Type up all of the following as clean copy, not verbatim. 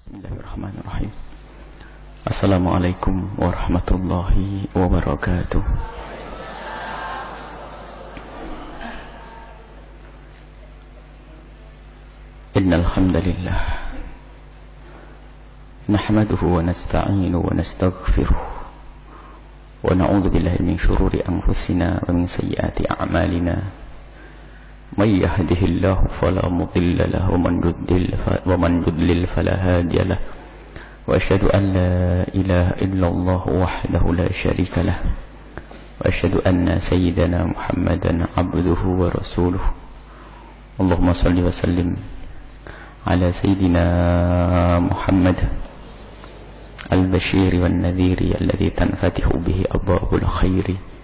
Bismillahirrahmanirrahim. Assalamualaikum warahmatullahi wabarakatuh. Innal hamdalillah nahmaduhu wa nasta'inuhu wa nastaghfiruh wa na'udzu billahi min shururi anfusina wa min sayyiati a'malina. May yahdihillahu fala mudilla lahu wa man yudlil fala hadiya lahu. Wa asyhadu an la ilaha illallah wahdahu la syarika lah. Wa asyhadu anna sayyidana Muhammadan abduhu wa rasuluh. Allahumma shalli wa sallim ala sayyidina Muhammad al-bashir wan nadhir alladhi tanfatihu bihi abwabul khairi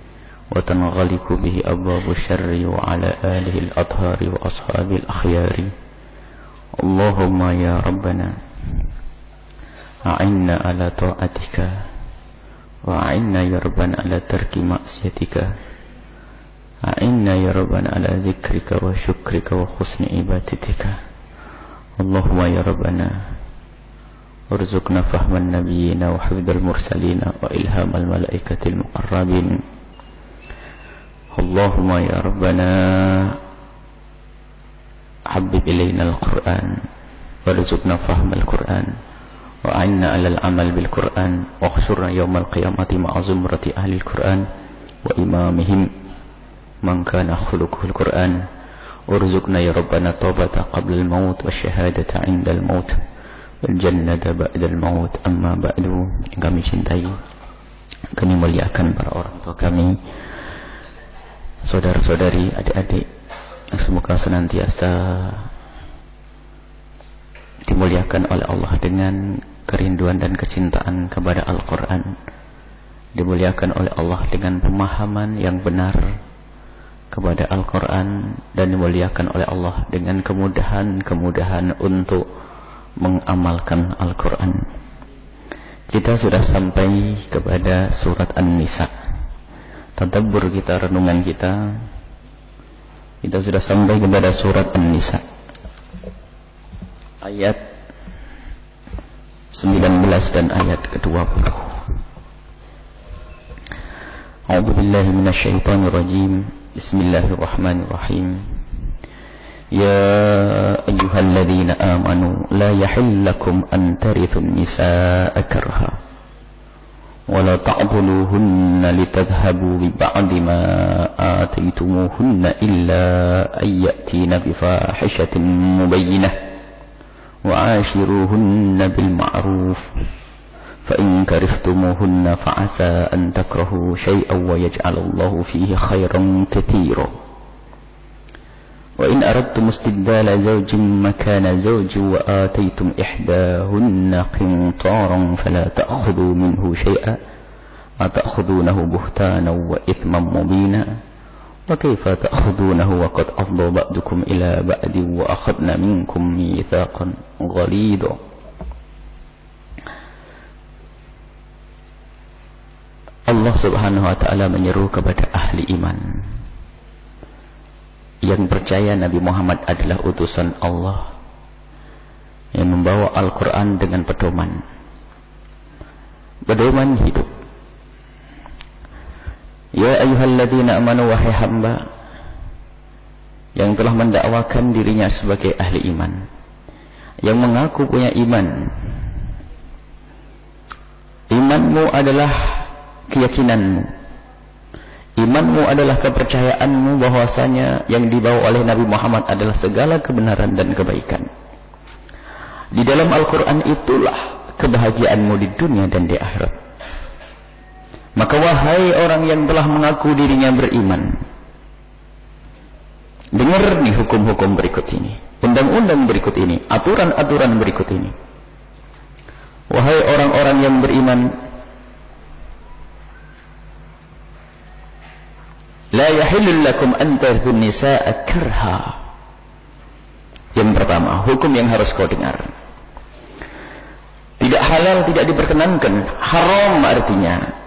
wa tanghaliqu bihi abwabush syarri wa ala alihi al-athhari wa ashabil akhyari. Allahumma ya rabbana a'inna ala ta'atika wa a'inna ya rabbana ala tarki ma'siyatika, a'inna ya rabbana ala dhikrika wa syukrika wa husni ibadatika. Allahumma ya rabbana urzuqna fahman nabiyyina wa hifdzal mursalina wa ilhamal malaikatil muqarrabin. Allahumma ya rabbana habib ilayna al-Qur'an warzuqna fahmal Qur'an wa a'inna 'alal 'amal bil Qur'an wa khshurna yawmal qiyamati ma'a zumrati ahli al-Qur'an wa imamihim man kana khuluquhul Qur'an. Urzuqna ya rabbana taubata qabla al-maut wa syahadata 'inda al-maut wal jannata ba'da al-maut. Amma ba'du. Yang kami cintai, kami muliakan para orang tua kami, saudara-saudari, adik-adik, semoga senantiasa dimuliakan oleh Allah dengan kerinduan dan kecintaan kepada Al-Quran, dimuliakan oleh Allah dengan pemahaman yang benar kepada Al-Quran, dan dimuliakan oleh Allah dengan kemudahan untuk mengamalkan Al-Quran. Kita sudah sampai kepada surat An-Nisa. Tadabbur kita, renungan kita sudah sampai kepada surat An-Nisa ayat 19 dan ayat ke-20. A'udzu billahi minasyaitonir rajim. Bismillahirrahmanirrahim. Ya ayyuhalladzina amanu la yahillakum an tarithun nisaa karha ولا تعضلوهن لتذهبوا ببعض ما آتيتموهن إلا أن يأتين بفاحشة مبينة وعاشروهن بالمعروف فإن كرهتموهن فعسى أن تكرهوا شيئا ويجعل الله فيه خيرا كثيرا وإن أردتم استبدال زوج مكان زوج وآتيتم إحداهن قنطارا فلا تأخذوا منه شيئا أتأخذونه بهتانا وإثما مبينا وكيف تأخذونه وقد أفضى بعضكم إلى بعض وأخذنا منكم ميثاقا غليظا. Allah Subhanahu wa ta'ala menyeru kepada ahli iman yang percaya Nabi Muhammad adalah utusan Allah yang membawa Al-Quran dengan pedoman hidup. Ya ayyuhalladzina amanu, wahai hamba yang telah mendakwakan dirinya sebagai ahli iman, yang mengaku punya iman. Imanmu adalah keyakinanmu, imanmu adalah kepercayaanmu bahwasanya yang dibawa oleh Nabi Muhammad adalah segala kebenaran dan kebaikan. Di dalam Al-Quran itulah kebahagiaanmu di dunia dan di akhirat. Maka wahai orang yang telah mengaku dirinya beriman, dengar nih hukum-hukum berikut ini, undang-undang berikut ini, aturan-aturan berikut ini. Wahai orang-orang yang beriman, la yahillu lakum an tarithun nisaa karha. Yang pertama, hukum yang harus kau dengar. Tidak halal, tidak diperkenankan, haram artinya.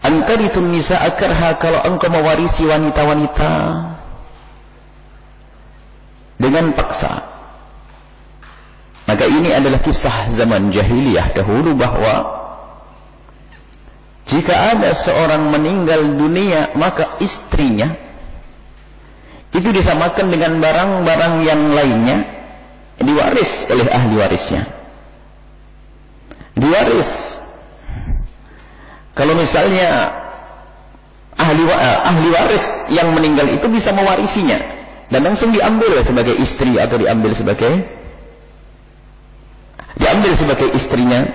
An tarithun nisaa karha, kalau engkau mewarisi wanita-wanita dengan paksa. Maka ini adalah kisah zaman jahiliyah dahulu, bahwa jika ada seorang meninggal dunia, maka istrinya itu disamakan dengan barang-barang yang lainnya, diwaris oleh ahli warisnya. Diwaris. Kalau misalnya ahli waris yang meninggal itu bisa mewarisinya dan langsung diambil sebagai istri atau diambil sebagai istrinya.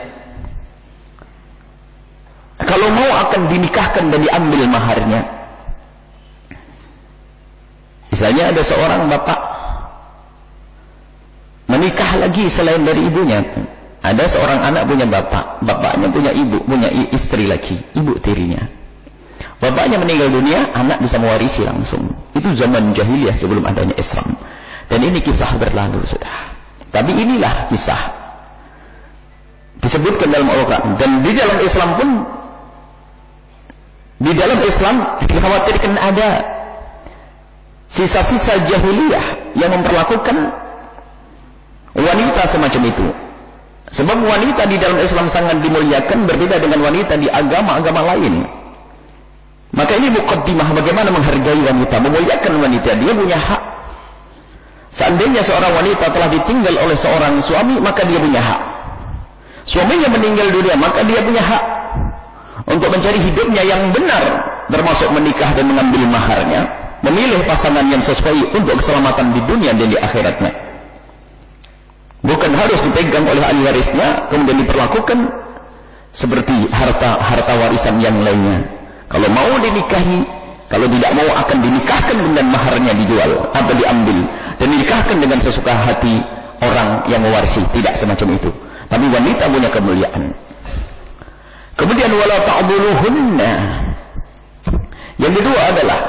Kalau mau akan dinikahkan dan diambil maharnya. Misalnya ada seorang bapak menikah lagi selain dari ibunya. Ada seorang anak punya bapak, bapaknya punya ibu, punya istri lagi, ibu tirinya. Bapaknya meninggal dunia, anak bisa mewarisi langsung. Itu zaman jahiliyah sebelum adanya Islam. Dan ini kisah berlalu sudah. Tapi inilah kisah disebutkan dalam Al-Quran. Dan di dalam Islam pun, di dalam Islam dikhawatirkan ada sisa-sisa jahiliyah yang memperlakukan wanita semacam itu. Sebab wanita di dalam Islam sangat dimuliakan, berbeda dengan wanita di agama-agama lain. Maka ini muqaddimah bagaimana menghargai wanita, memuliakan wanita. Dia punya hak. Seandainya seorang wanita telah ditinggal oleh seorang suami, maka dia punya hak. Suaminya meninggal dunia, maka dia punya hak untuk mencari hidupnya yang benar, termasuk menikah dan mengambil maharnya, memilih pasangan yang sesuai untuk keselamatan di dunia dan di akhiratnya. Bukan harus dipegang oleh ahli warisnya, kemudian diperlakukan seperti harta warisan yang lainnya. Kalau mau dinikahi, kalau tidak mau akan dinikahkan dengan maharnya dijual atau diambil dan dinikahkan dengan sesuka hati orang yang mewarisi. Tidak semacam itu. Tapi wanita punya kemuliaan. Kemudian wala ta'dhuluhunna. Yang kedua adalah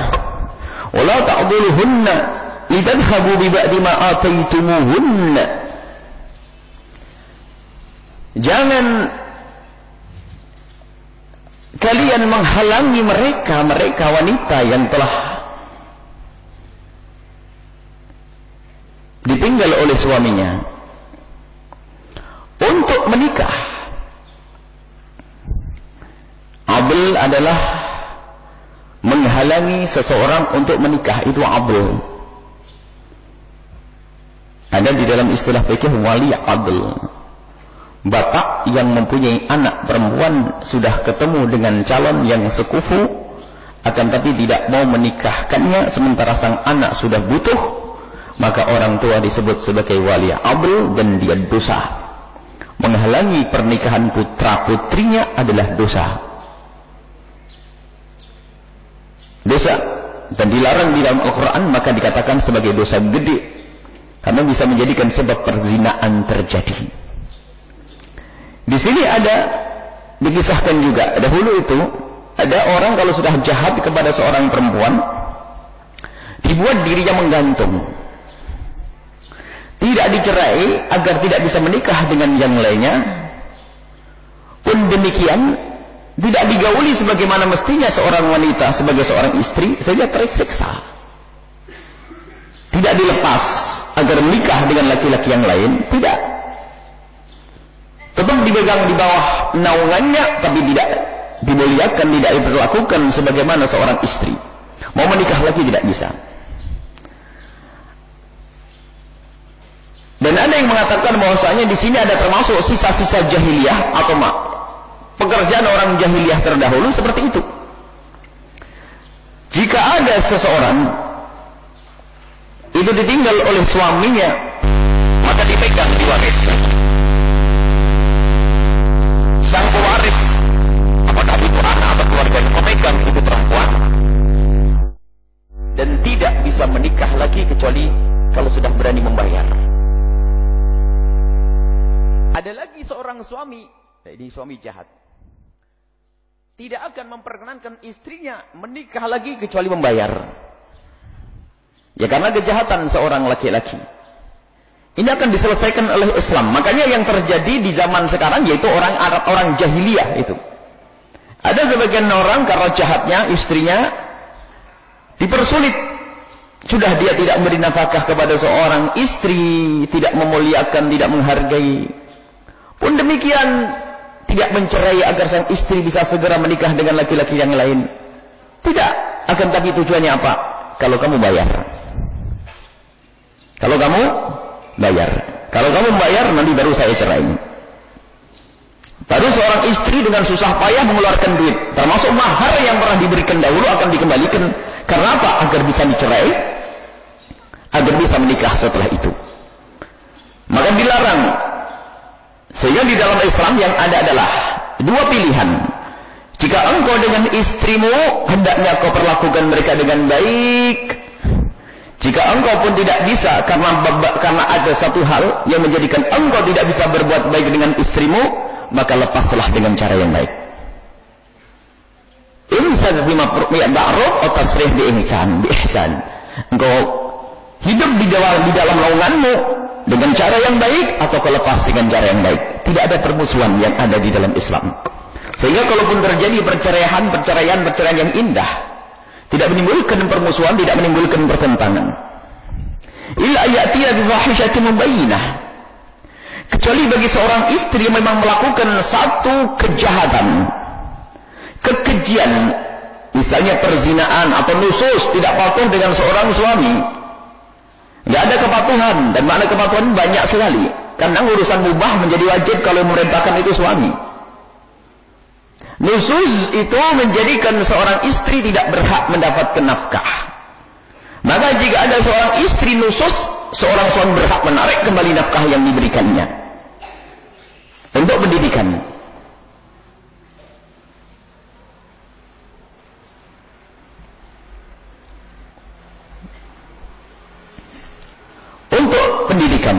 wala ta'dhuluhunna lidadhhabu bi ba'di ma ataitumuhunna. Jangan kalian menghalangi mereka wanita yang telah ditinggal oleh suaminya untuk menikah. Abl adalah menghalangi seseorang untuk menikah, itu abl. Ada di dalam istilah fikih wali adl. Bapak yang mempunyai anak perempuan sudah ketemu dengan calon yang sekufu, akan tapi tidak mau menikahkannya sementara sang anak sudah butuh, maka orang tua disebut sebagai wali adl dan dia dosa. Menghalangi pernikahan putra putrinya adalah dosa. Dosa dan dilarang di dalam Al-Quran, maka dikatakan sebagai dosa gede karena bisa menjadikan sebab perzinaan terjadi. Di sini ada dikisahkan juga, dahulu itu ada orang kalau sudah jahat kepada seorang perempuan, dibuat dirinya menggantung, tidak dicerai agar tidak bisa menikah dengan yang lainnya. Pun demikian, tidak digauli sebagaimana mestinya seorang wanita sebagai seorang istri, sehingga tersiksa. Tidak dilepas agar menikah dengan laki-laki yang lain, tidak. Tetap dipegang di bawah naungannya, tapi tidak dimuliakan, tidak diperlakukan sebagaimana seorang istri. Mau menikah lagi tidak bisa. Dan ada yang mengatakan bahwasanya di sini ada termasuk sisa-sisa jahiliyah atau pekerjaan orang jahiliyah terdahulu seperti itu. Jika ada seseorang itu ditinggal oleh suaminya, maka dipegang diwariskan. Sang pewaris, apakah itu anak atau keluarga yang memegang itu perempuan, dan tidak bisa menikah lagi kecuali kalau sudah berani membayar. Ada lagi seorang suami, ini suami jahat, tidak akan memperkenankan istrinya menikah lagi kecuali membayar. Ya karena kejahatan seorang laki-laki. Ini akan diselesaikan oleh Islam. Makanya yang terjadi di zaman sekarang yaitu orang Arab, orang jahiliyah itu. Ada sebagian orang karena jahatnya istrinya dipersulit sudah dia tidak memberi nafkah kepada seorang istri, tidak memuliakan, tidak menghargai, pun demikian tidak mencerai agar sang istri bisa segera menikah dengan laki-laki yang lain. Tidak. Akan tapi tujuannya apa? Kalau kamu bayar. Kalau kamu bayar. Kalau kamu bayar, nanti baru saya cerai. Baru seorang istri dengan susah payah mengeluarkan duit, termasuk mahar yang pernah diberikan dahulu akan dikembalikan. Karena apa? Agar bisa dicerai, agar bisa menikah setelah itu. Maka dilarang. Sehingga di dalam Islam yang ada adalah dua pilihan. Jika engkau dengan istrimu, hendaknya kau perlakukan mereka dengan baik. Jika engkau pun tidak bisa, karena ada satu hal yang menjadikan engkau tidak bisa berbuat baik dengan istrimu, maka lepaslah dengan cara yang baik. Imsak bima ma'ruf atau tasrih bi ihsan. Engkau hidup di dalam naunganmu dengan cara yang baik atau kau lepas dengan cara yang baik. Tidak ada permusuhan yang ada di dalam Islam. Sehingga kalaupun terjadi perceraian yang indah, tidak menimbulkan permusuhan, tidak menimbulkan pertentangan. Illa ya'tiya bi fahishatin mubayyinah. Kecuali bagi seorang istri yang memang melakukan satu kejahatan, kekejian, misalnya perzinaan atau nusus, tidak patuh dengan seorang suami. Tidak ada kepatuhan, dan makna kepatuhan banyak sekali. Karena urusan mubah menjadi wajib kalau memerintahkan itu suami. Nusus itu menjadikan seorang istri tidak berhak mendapatkan nafkah. Maka jika ada seorang istri nusus, seorang suami berhak menarik kembali nafkah yang diberikannya untuk pendidikan. Untuk pendidikan.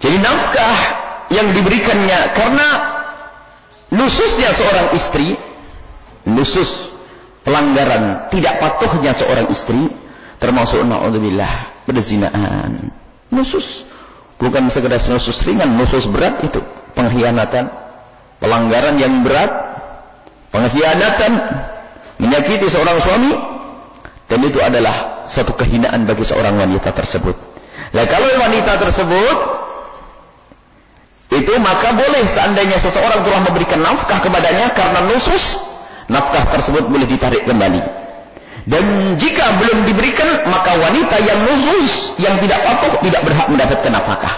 Jadi nafkah yang diberikannya karena nususnya seorang istri, nusus pelanggaran tidak patuhnya seorang istri, termasuk na'udzubillah berzinaan. Nusus bukan sekedar nusus ringan, nusus berat itu pengkhianatan, pelanggaran yang berat, pengkhianatan, menyakiti seorang suami, dan itu adalah satu kehinaan bagi seorang wanita tersebut. Nah, kalau wanita tersebut itu, maka boleh seandainya seseorang telah memberikan nafkah kepadanya karena nusus, nafkah tersebut boleh ditarik kembali. Dan jika belum diberikan, maka wanita yang nusus, yang tidak patuh, tidak berhak mendapatkan nafkah.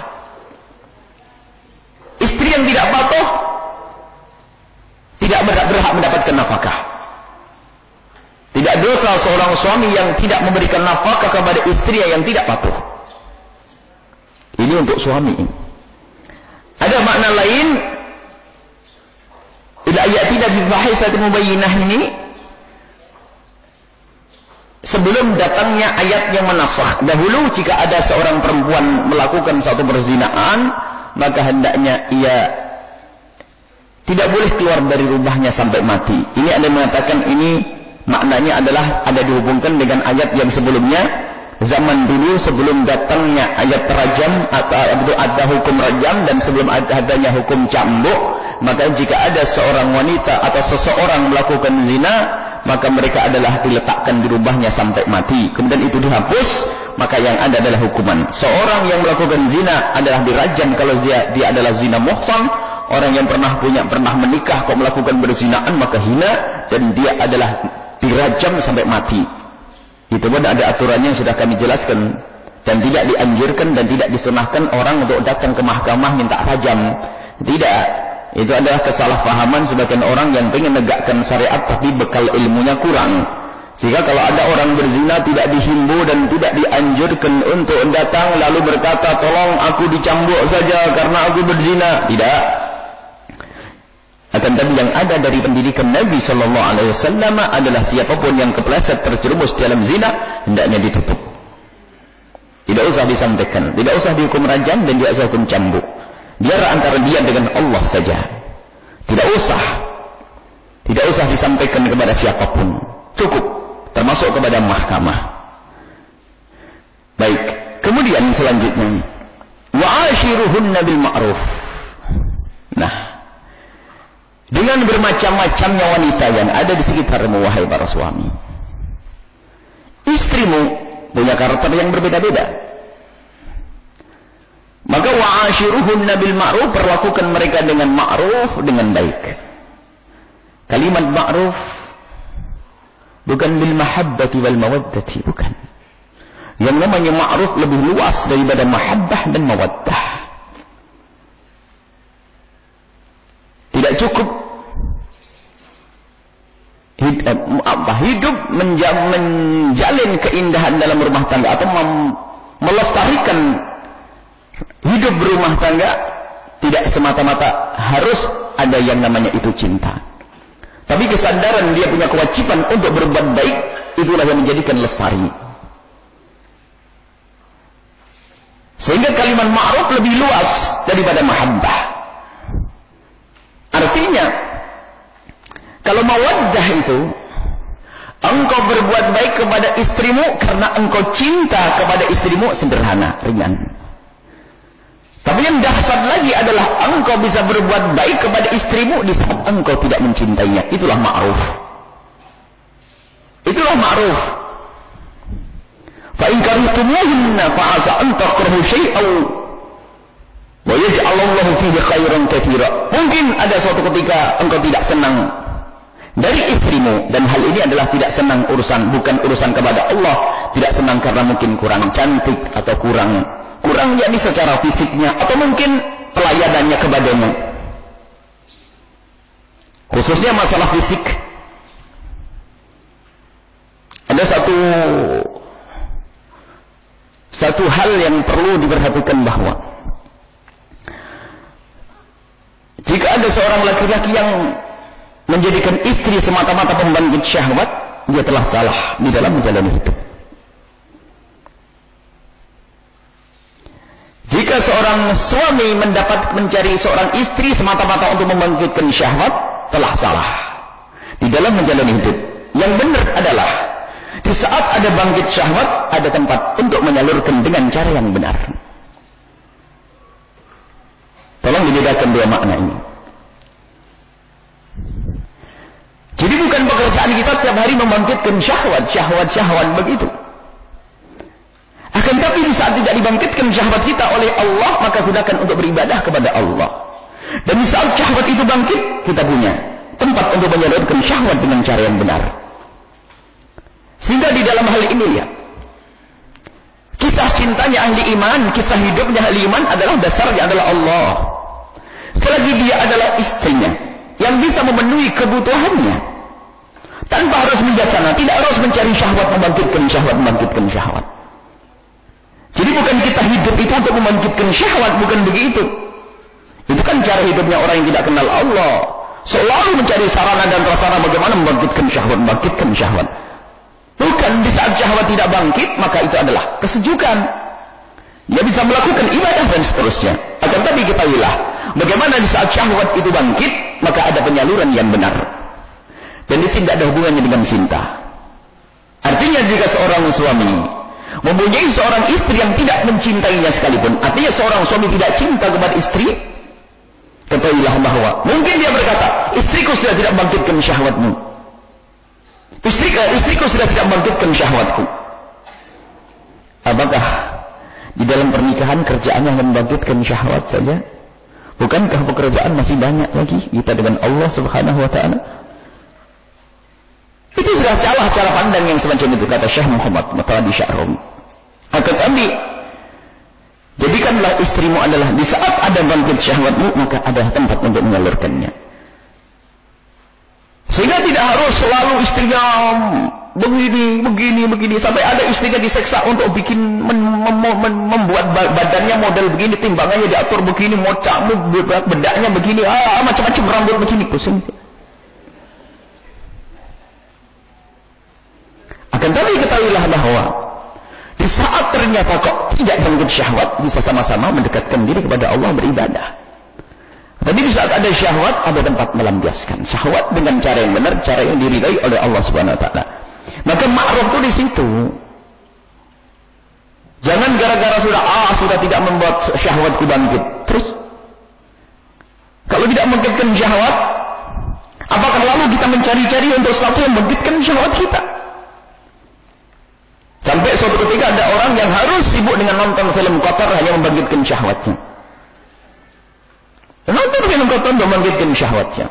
Istri yang tidak patuh tidak berhak mendapatkan nafkah. Tidak dosa seorang suami yang tidak memberikan nafkah kepada istri yang tidak patuh. Ini untuk suami. Ada makna lain, ila ya'tina bi fahishatin mubayyinah ini, sebelum datangnya ayat yang menasakh. Dahulu jika ada seorang perempuan melakukan satu perzinaan, maka hendaknya ia tidak boleh keluar dari rumahnya sampai mati. Ini ada yang mengatakan ini maknanya adalah ada dihubungkan dengan ayat yang sebelumnya. Zaman dulu sebelum datangnya ayat rajam atau ada hukum rajam dan sebelum adanya hukum cambuk, maka jika ada seorang wanita atau seseorang melakukan zina, maka mereka adalah diletakkan di rumahnya sampai mati. Kemudian itu dihapus, maka yang ada adalah hukuman. Seorang yang melakukan zina adalah dirajam kalau dia adalah zina muhsan. Orang yang pernah menikah kok melakukan berzinaan maka hina, dan dia adalah dirajam sampai mati. Itu pun ada aturannya yang sudah kami jelaskan, dan tidak dianjurkan dan tidak disunahkan orang untuk datang ke mahkamah minta rajam. Tidak. Itu adalah kesalahpahaman sebagian orang yang ingin menegakkan syariat tapi bekal ilmunya kurang. Sehingga kalau ada orang berzina tidak dihimbau dan tidak dianjurkan untuk datang lalu berkata, tolong aku dicambuk saja karena aku berzina. Tidak. Akan tapi yang ada dari pendidikan Nabi Sallallahu Alaihi Wasallam adalah siapapun yang kepleset terjerumus dalam zina hendaknya ditutup. Tidak usah disampaikan, tidak usah dihukum rajam dan tidak usah hukum cambuk. Biar antara dia dengan Allah saja. Tidak usah disampaikan kepada siapapun. Cukup, termasuk kepada mahkamah. Baik, kemudian selanjutnya, wa'ashiruhunna bil ma'ruf. Nah, dengan bermacam-macamnya wanita yang ada di sekitarmu, wahai para suami, istrimu punya karakter yang berbeda-beda. Maka wa'ashiruhunna bil ma'ruf, perlakukan mereka dengan ma'ruf, dengan baik. Kalimat ma'ruf bukan bil mahabbati wal mawaddati, bukan. Yang namanya ma'ruf lebih luas daripada mahabbah dan mawaddah. Tidak cukup hidup menjalin keindahan dalam rumah tangga atau melestarikan hidup berumah tangga, tidak semata-mata harus ada yang namanya itu cinta. Tapi kesadaran dia punya kewajiban untuk berbuat baik, itulah yang menjadikan lestari. Sehingga kalimat ma'ruf lebih luas daripada mahabbah. Artinya, kalau mawaddah itu, engkau berbuat baik kepada istrimu karena engkau cinta kepada istrimu, sederhana, ringan. Tapi yang dahsyat lagi adalah engkau bisa berbuat baik kepada istrimu di saat engkau tidak mencintainya. Itulah ma'ruf. Itulah ma'ruf. Fa in karihtumuhunna fa 'asa an takrahu syai'an wa yaj'al Allahu fihi khairan katsira. Mungkin ada suatu ketika engkau tidak senang dari istrimu, dan hal ini adalah tidak senang bukan urusan kepada Allah, tidak senang karena mungkin kurang cantik atau kurang yakni secara fisiknya atau mungkin pelayanannya kepadanya. Khususnya masalah fisik. Ada satu hal yang perlu diperhatikan, bahwa jika ada seorang laki-laki yang menjadikan istri semata-mata pembangkit syahwat, dia telah salah di dalam menjalani hidup. Jika seorang suami mencari seorang istri semata-mata untuk membangkitkan syahwat, telah salah di dalam menjalani hidup. Yang benar adalah di saat ada bangkit syahwat, ada tempat untuk menyalurkan dengan cara yang benar. Tolong dibedakan dua makna ini. Jadi bukan pekerjaan kita setiap hari membangkitkan syahwat begitu. Akan tapi di saat tidak dibangkitkan syahwat kita oleh Allah, maka gunakan untuk beribadah kepada Allah. Dan di saat syahwat itu bangkit, kita punya tempat untuk menyalurkan syahwat dengan cara yang benar. Sehingga di dalam hal ini, lihat, kisah cintanya ahli iman, kisah hidupnya ahli iman adalah dasarnya adalah Allah. Selagi dia adalah istrinya yang bisa memenuhi kebutuhannya tanpa harus bijaksana, tidak harus mencari syahwat, membangkitkan syahwat. Jadi bukan kita hidup itu untuk membangkitkan syahwat, bukan begitu. Itu kan cara hidupnya orang yang tidak kenal Allah. Selalu mencari sarana dan prasarana bagaimana membangkitkan syahwat. Bukan, di saat syahwat tidak bangkit, maka itu adalah kesejukan. Dia bisa melakukan ibadah dan seterusnya. Akan tapi ketahuilah, bagaimana di saat syahwat itu bangkit, maka ada penyaluran yang benar. Dan di sini tidak ada hubungannya dengan cinta. Artinya jika seorang suami mempunyai seorang istri yang tidak mencintainya sekalipun, artinya seorang suami tidak cinta kepada istri, ketahuilah bahwa mungkin dia berkata, istriku sudah tidak membangkitkan syahwatmu, istriku sudah tidak membangkitkan syahwatku. Apakah di dalam pernikahan kerjaannya membangkitkan syahwat saja? Bukankah pekerjaan masih banyak lagi kita dengan Allah Subhanahu wa ta'ala? Itu sudah salah cara pandang yang semacam itu, kata Syekh Muhammad Mutawalli Sya'rawi. Akan tapi jadikanlah istrimu adalah di saat ada bangkit syahwatmu, maka ada tempat untuk menyalurkannya. Sehingga tidak harus selalu istrinya begini sampai ada istrinya diseksa untuk membuat badannya model begini, timbangannya diatur begini, mocakmu bedaknya begini, macam-macam rambut begini, pusing. Akan tapi ketahuilah bahwa di saat ternyata kok tidak bangkit syahwat, bisa sama-sama mendekatkan diri kepada Allah beribadah. Tapi di saat ada syahwat, ada tempat melampiaskan syahwat dengan cara yang benar, cara yang diridai oleh Allah Subhanahu wa ta'ala. Maka ma'ruf itu di situ. Jangan gara-gara sudah tidak membuat syahwatku bangkit. Terus kalau tidak membangkitkan syahwat, apakah lalu kita mencari-cari untuk sesuatu yang membangkitkan syahwat kita? Sampai suatu ketika ada orang yang harus sibuk dengan nonton film kotor hanya membangkitkan syahwatnya. Nonton film kotor untuk membangkitkan syahwatnya.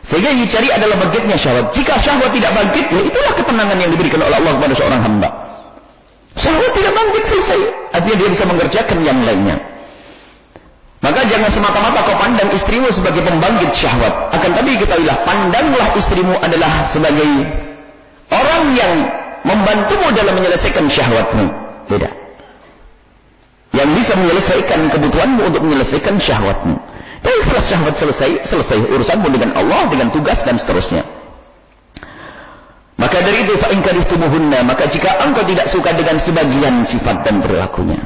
Sehingga yang dicari adalah bangkitnya syahwat. Jika syahwat tidak bangkit, ya itulah ketenangan yang diberikan oleh Allah kepada seorang hamba. Syahwat tidak bangkit, selesai. Artinya dia bisa mengerjakan yang lainnya. Maka jangan semata-mata kau pandang istrimu sebagai pembangkit syahwat. Akan tapi ketahuilah, pandanglah istrimu adalah sebagai orang yang membantumu dalam menyelesaikan syahwatmu. Beda. Yang bisa menyelesaikan kebutuhanmu untuk menyelesaikan syahwatmu. Dan setelah syahwat selesai urusanmu dengan Allah, dengan tugas dan seterusnya. Maka dari itu, fa in karihtumuhunna, maka jika engkau tidak suka dengan sebagian sifat dan perilakunya,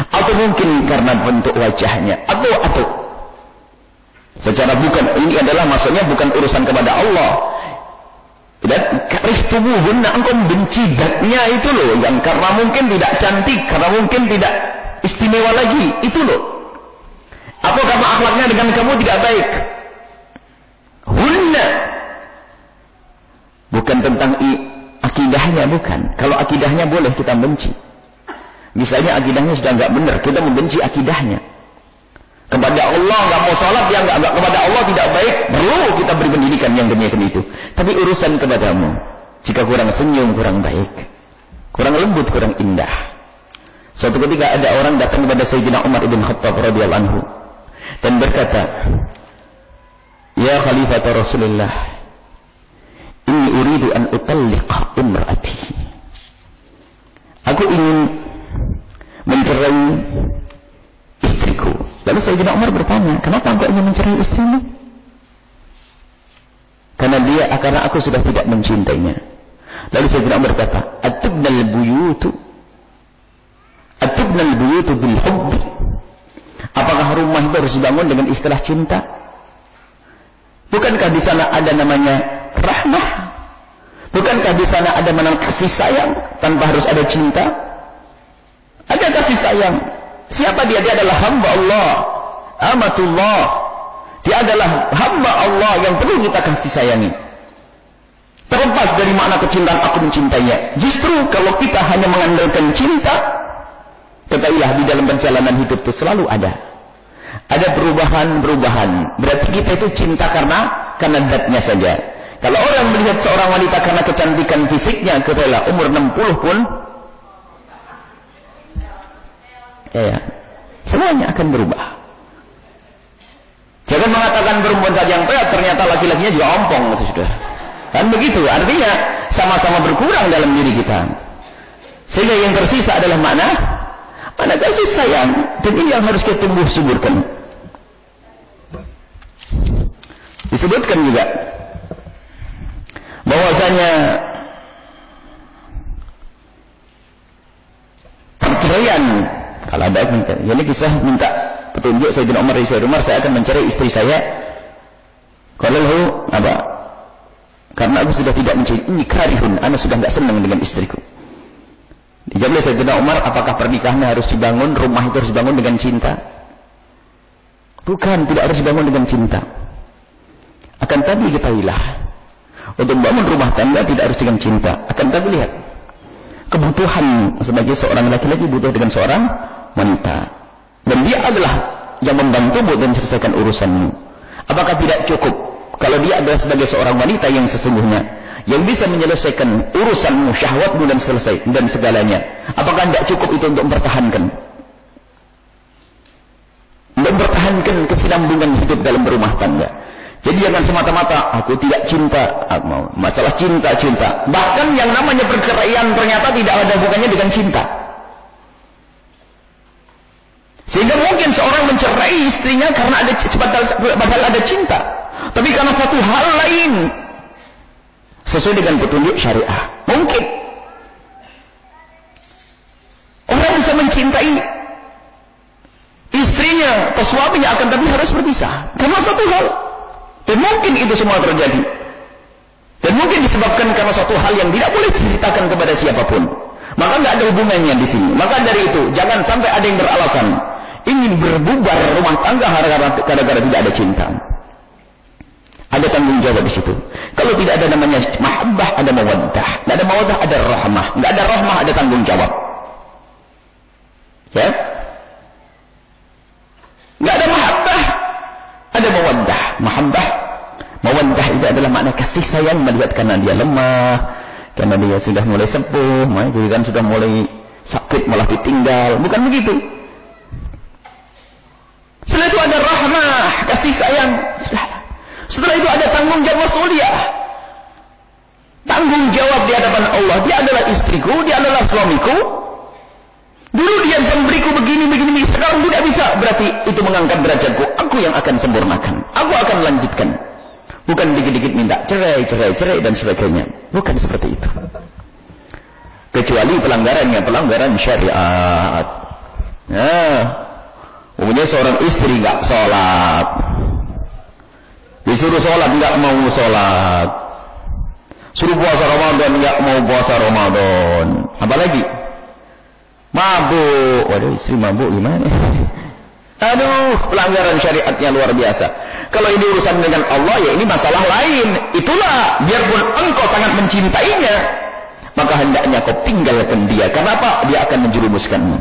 atau mungkin karena bentuk wajahnya, atau secara bukan, ini adalah maksudnya bukan urusan kepada Allah. Dan karihtumuhunna, engkau benci datnya itu loh, yang karena mungkin tidak cantik, karena mungkin tidak istimewa lagi, itu loh. Atau karena akhlaknya dengan kamu tidak baik. Hunna, bukan tentang akidahnya, bukan. Kalau akidahnya boleh kita benci. Misalnya akidahnya sudah enggak benar, kita membenci akidahnya. Kepada Allah enggak mau salat, yang enggak kepada Allah tidak baik, perlu kita beri pendidikan yang demikian itu. Tapi urusan kepadamu, jika kurang senyum, kurang baik, kurang lembut, kurang indah. Suatu ketika ada orang datang kepada Sayyidina Umar ibn Khattab radhiyallahu anhu dan berkata, "Ya Khalifah Rasulullah, inni uridu an utalliqa imraati." Aku ingin mencerai istriku. Lalu Sayyidina Umar bertanya, "Kenapa engkau ingin mencerai istrimu?" Karena aku sudah tidak mencintainya. Lalu Sayyidina Umar berkata, "Atubnal buyutu bil hubbi." Apakah rumah itu harus dibangun dengan istilah cinta? Bukankah di sana ada namanya rahmah? Bukankah di sana ada namanya kasih sayang tanpa harus ada cinta? Ada kasih sayang. Siapa dia? Dia adalah hamba Allah, amatullah. Dia adalah hamba Allah yang perlu kita kasih sayangi. Terlepas dari makna kecintaan aku mencintainya. Justru kalau kita hanya mengandalkan cinta, ketahuilah di dalam perjalanan hidup itu selalu ada perubahan. Berarti kita itu cinta karena zatnya saja. Kalau orang melihat seorang wanita karena kecantikan fisiknya, ketahuilah umur 60 pun semuanya akan berubah. Jangan mengatakan perempuan saja yang payah, ternyata laki-lakinya juga ompong, sudah. Kan begitu, artinya sama-sama berkurang dalam diri kita. Sehingga yang tersisa adalah makna kasih sayang, dan ini yang harus kita tumbuh suburkan. Disebutkan juga bahwasanya perceraian, kalau ada ini kisah minta petunjuk Sayyidina Umar, saya akan mencerai istri saya. Kalau karena aku sudah tidak mencintai, ini karihun, ana sudah enggak senang dengan istriku. Dijawab oleh Sayyidina Umar, apakah pernikahannya harus dibangun, rumah itu harus dibangun dengan cinta? Bukan, tidak harus dibangun dengan cinta. Akan tapi ketahuilah, untuk membangun rumah tangga tidak harus dengan cinta. Akan tapi lihat, kebutuhan sebagai seorang laki-laki butuh dengan seorang wanita. Dan dia adalah yang membantumu dan menyelesaikan urusanmu. Apakah tidak cukup kalau dia adalah sebagai seorang wanita yang sesungguhnya, yang bisa menyelesaikan urusanmu, syahwatmu dan selesai dan segalanya? Apakah tidak cukup itu untuk mempertahankan kesinambungan hidup dalam rumah tangga? Jadi jangan semata-mata aku tidak cinta, masalah cinta. Bahkan yang namanya perceraian ternyata tidak ada hubungannya dengan cinta. Sehingga mungkin seorang mencerai istrinya karena padahal ada cinta, tapi karena satu hal lain sesuai dengan petunjuk syariah. Mungkin orang bisa mencintai istrinya atau suaminya, akan tapi harus berpisah karena satu hal. Dan mungkin itu semua terjadi. Dan mungkin disebabkan karena satu hal yang tidak boleh diceritakan kepada siapapun. Maka nggak ada hubungannya di sini. Maka dari itu jangan sampai ada yang beralasan ingin berbubar rumah tangga gara-gara tidak ada cinta. Ada tanggung jawab di situ. Kalau tidak ada namanya mahabbah, ada mawaddah. Tidak ada mawaddah, ada rahmah. Tidak ada rahmah, ada tanggung jawab. Ya? Tidak ada mahabbah, ada mawaddah. Mawaddah itu adalah makna kasih sayang melihat karena dia lemah, karena dia sudah mulai sepuh, kan sudah mulai sakit malah ditinggal. Bukan begitu. Setelah itu ada rahmah, kasih sayang. Setelah itu ada tanggung jawab masuliyah. Tanggung jawab di hadapan Allah. Dia adalah istriku, dia adalah suamiku. Dulu dia bisa memberiku begini. Sekarang tidak bisa. Berarti itu mengangkat derajatku. Aku yang akan sempurnakan. Aku akan lanjutkan. Bukan dikit-dikit minta cerai dan sebagainya. Bukan seperti itu. Kecuali pelanggaran syariat. Umumnya seorang istri nggak sholat. Disuruh sholat nggak mau sholat. Suruh puasa Ramadan nggak mau puasa Ramadan. Apalagi mabuk. Waduh, istri mabuk gimana? Aduh, pelanggaran syariatnya luar biasa. Kalau ini urusan dengan Allah, ya ini masalah lain. Itulah, biarpun engkau sangat mencintainya, maka hendaknya kau tinggalkan dia. Kenapa? Dia akan menjerumuskanmu.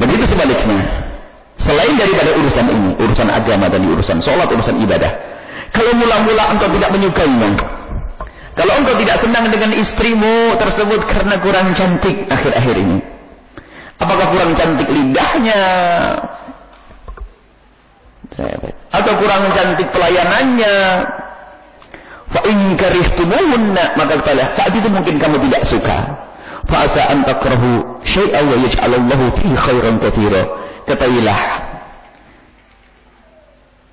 Begitu sebaliknya. Selain daripada urusan ini, urusan agama tadi, urusan sholat, urusan ibadah. Kalau mula-mula engkau tidak menyukainya, kalau engkau tidak senang dengan istrimu tersebut karena kurang cantik akhir-akhir ini, apakah kurang cantik lidahnya, atau kurang cantik pelayanannya, fa in karihtumuhunna, maka katalah saat itu mungkin kamu tidak suka. Fa asa an takrahu syai'an wa yaj'alallahu fihi khairan katsira. Ketahuilah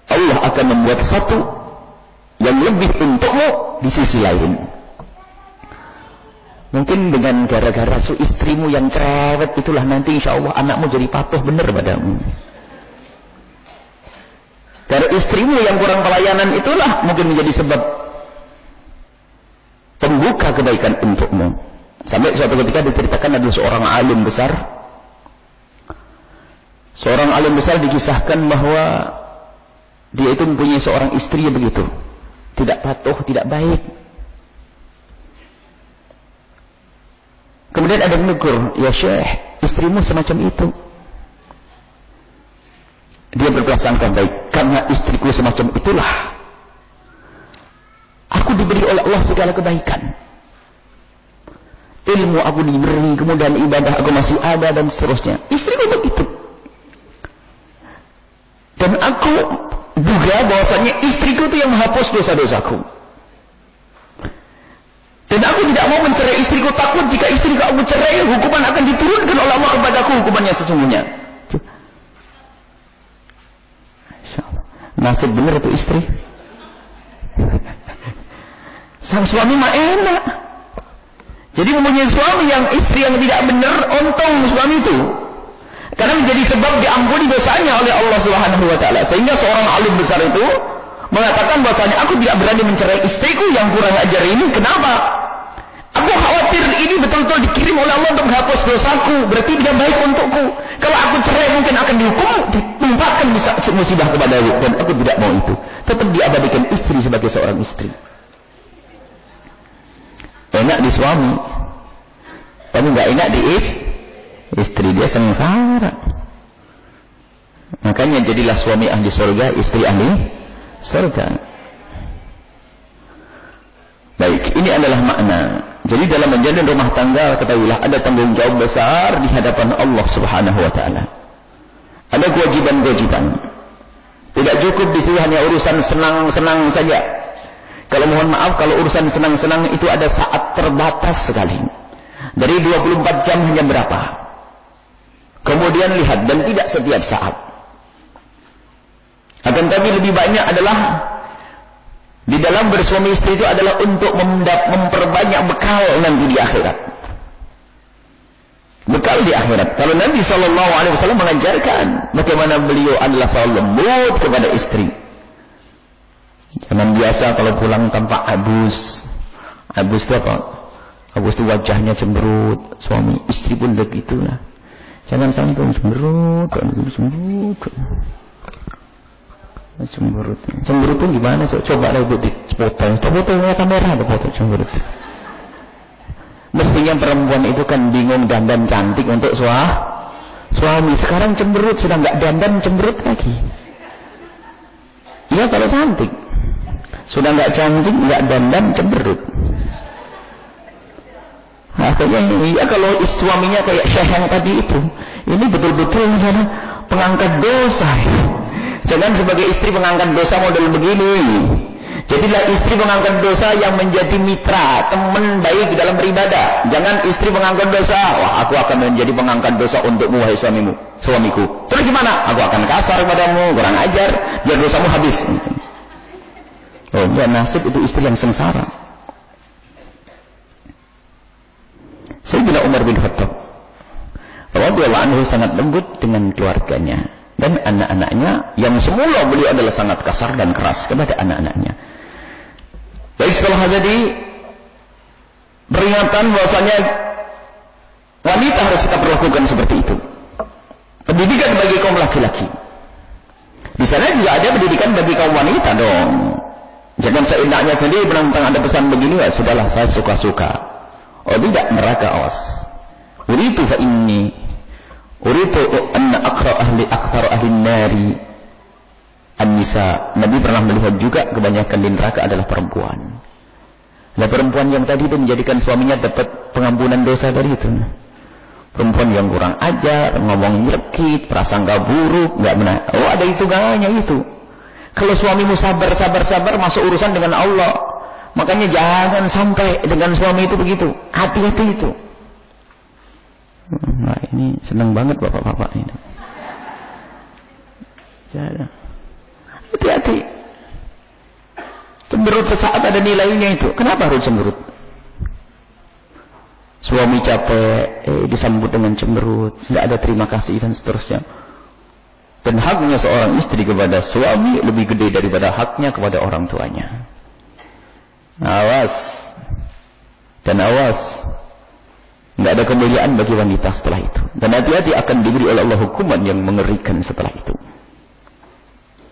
Allah akan membuat satu yang lebih untukmu di sisi lain. Mungkin dengan gara-gara istrimu yang cerewet itulah nanti insya Allah anakmu jadi patuh benar padamu. Karena istrimu yang kurang pelayanan itulah mungkin menjadi sebab pembuka kebaikan untukmu. Sampai suatu ketika diceritakan ada seorang alim besar. Seorang alim besar dikisahkan bahwa dia itu mempunyai seorang istri yang begitu. Tidak patuh, tidak baik. Kemudian ada menegur, ya Syekh, istrimu semacam itu. Dia berprasangka baik, karena istriku semacam itulah aku diberi oleh Allah segala kebaikan. Ilmu aku diberi, kemudian ibadah aku masih ada dan seterusnya. Istriku begitu. Dan aku duga bahwasanya istriku itu yang menghapus dosa-dosaku. Dan aku tidak mau mencerai istriku, takut jika istriku aku cerai, hukuman akan diturunkan oleh Allah kepadaku, hukumannya sesungguhnya. Nasib benar itu istri. Sang suami mah enak. Jadi mempunyai suami yang istri yang tidak benar, untung suami itu. Karena menjadi sebab diampuni dosanya oleh Allah Subhanahu wa taala. Sehingga seorang alim besar itu mengatakan bahwasanya aku tidak berani mencerai istriku yang kurang ajar ini. Kenapa? Aku khawatir ini betul-betul dikirim oleh Allah untuk menghapus dosaku. Berarti dia baik untukku. Kalau aku cerai mungkin akan dihukum, ditimpakan musibah kepadaku. Dan aku tidak mau itu. Tetap diabadikan istri sebagai seorang istri. Enak di suami, tapi nggak enak di istri. Dia sengsara. Makanya jadilah suami ahli surga, istri ahli surga. Baik, ini adalah makna. Jadi dalam menjalin rumah tangga, ketahuilah ada tanggung jawab besar di hadapan Allah Subhanahu wa taala. Ada kewajiban-kewajiban. Tidak cukup di sini hanya urusan senang-senang saja. Kalau mohon maaf, kalau urusan senang-senang itu ada saat terbatas sekali. Dari 24 jam hanya berapa? Kemudian lihat, dan tidak setiap saat. Akan tapi lebih banyak adalah di dalam bersuami istri itu adalah untuk memperbanyak bekal nanti di akhirat. Bekal di akhirat. Kalau Nabi SAW mengajarkan bagaimana beliau adalah selalu lembut kepada istri. Jangan biasa kalau pulang tanpa abus. Abus itu apa? Abus itu wajahnya cemberut. Suami istri pun begitulah. Jangan sampai cemberut. Cemberut. Cemberut itu gimana? Coba lah ibu dipotong. Fotonya kamera ada foto cemberut. Mestinya perempuan itu kan bingung dandan cantik untuk suami. Sekarang cemberut, sudah nggak dandan cemberut lagi. Iya kalau cantik. Sudah nggak cantik, nggak dandan cemberut. Akhirnya iya kalau suaminya kayak syekh yang tadi itu. Ini betul-betul pengangkat dosa. Jangan sebagai istri pengangkat dosa model begini. Jadilah istri pengangkat dosa yang menjadi mitra, teman baik dalam beribadah. Jangan istri pengangkat dosa. Wah, aku akan menjadi pengangkat dosa untukmu wahai suamiku. Terus gimana? Aku akan kasar padamu, kurang ajar, biar dosamu habis. Oh, ya nasib itu istri yang sengsara. Sayyidina Umar bin Khattab radhiyallahu anhu sangat lembut dengan keluarganya dan anak-anaknya yang semula beliau adalah sangat kasar dan keras kepada anak-anaknya. Baik, setelah jadi peringatan bahwasanya wanita harus kita perlakukan seperti itu. Pendidikan bagi kaum laki-laki. Di sana juga ada pendidikan bagi kaum wanita dong. Jangan seenaknya sendiri menentang ada pesan begini, ya sudahlah saya suka-suka. Oh tidak, neraka awas. Uritu fa inni uritu anna akthar ahli nari an-nisa. Nabi pernah melihat juga kebanyakan di neraka adalah perempuan. Nah, perempuan yang tadi itu menjadikan suaminya dapat pengampunan dosa dari itu. Perempuan yang kurang ajar, ngomong nyelkit, prasangka buruk, enggak benar. Oh, ada hitungannya itu. Kalau suamimu sabar masuk urusan dengan Allah. Makanya jangan sampai dengan suami itu begitu. Hati-hati itu. Nah, ini senang banget bapak-bapak ini. Jangan. Hati-hati. Cemberut sesaat ada nilainya itu. Kenapa harus cemberut? Suami capek, disambut dengan cemberut, nggak ada terima kasih dan seterusnya. Dan haknya seorang istri kepada suami lebih gede daripada haknya kepada orang tuanya. Awas. Dan awas. Nggak ada kemuliaan bagi wanita setelah itu. Dan hati-hati akan diberi oleh Allah hukuman yang mengerikan setelah itu.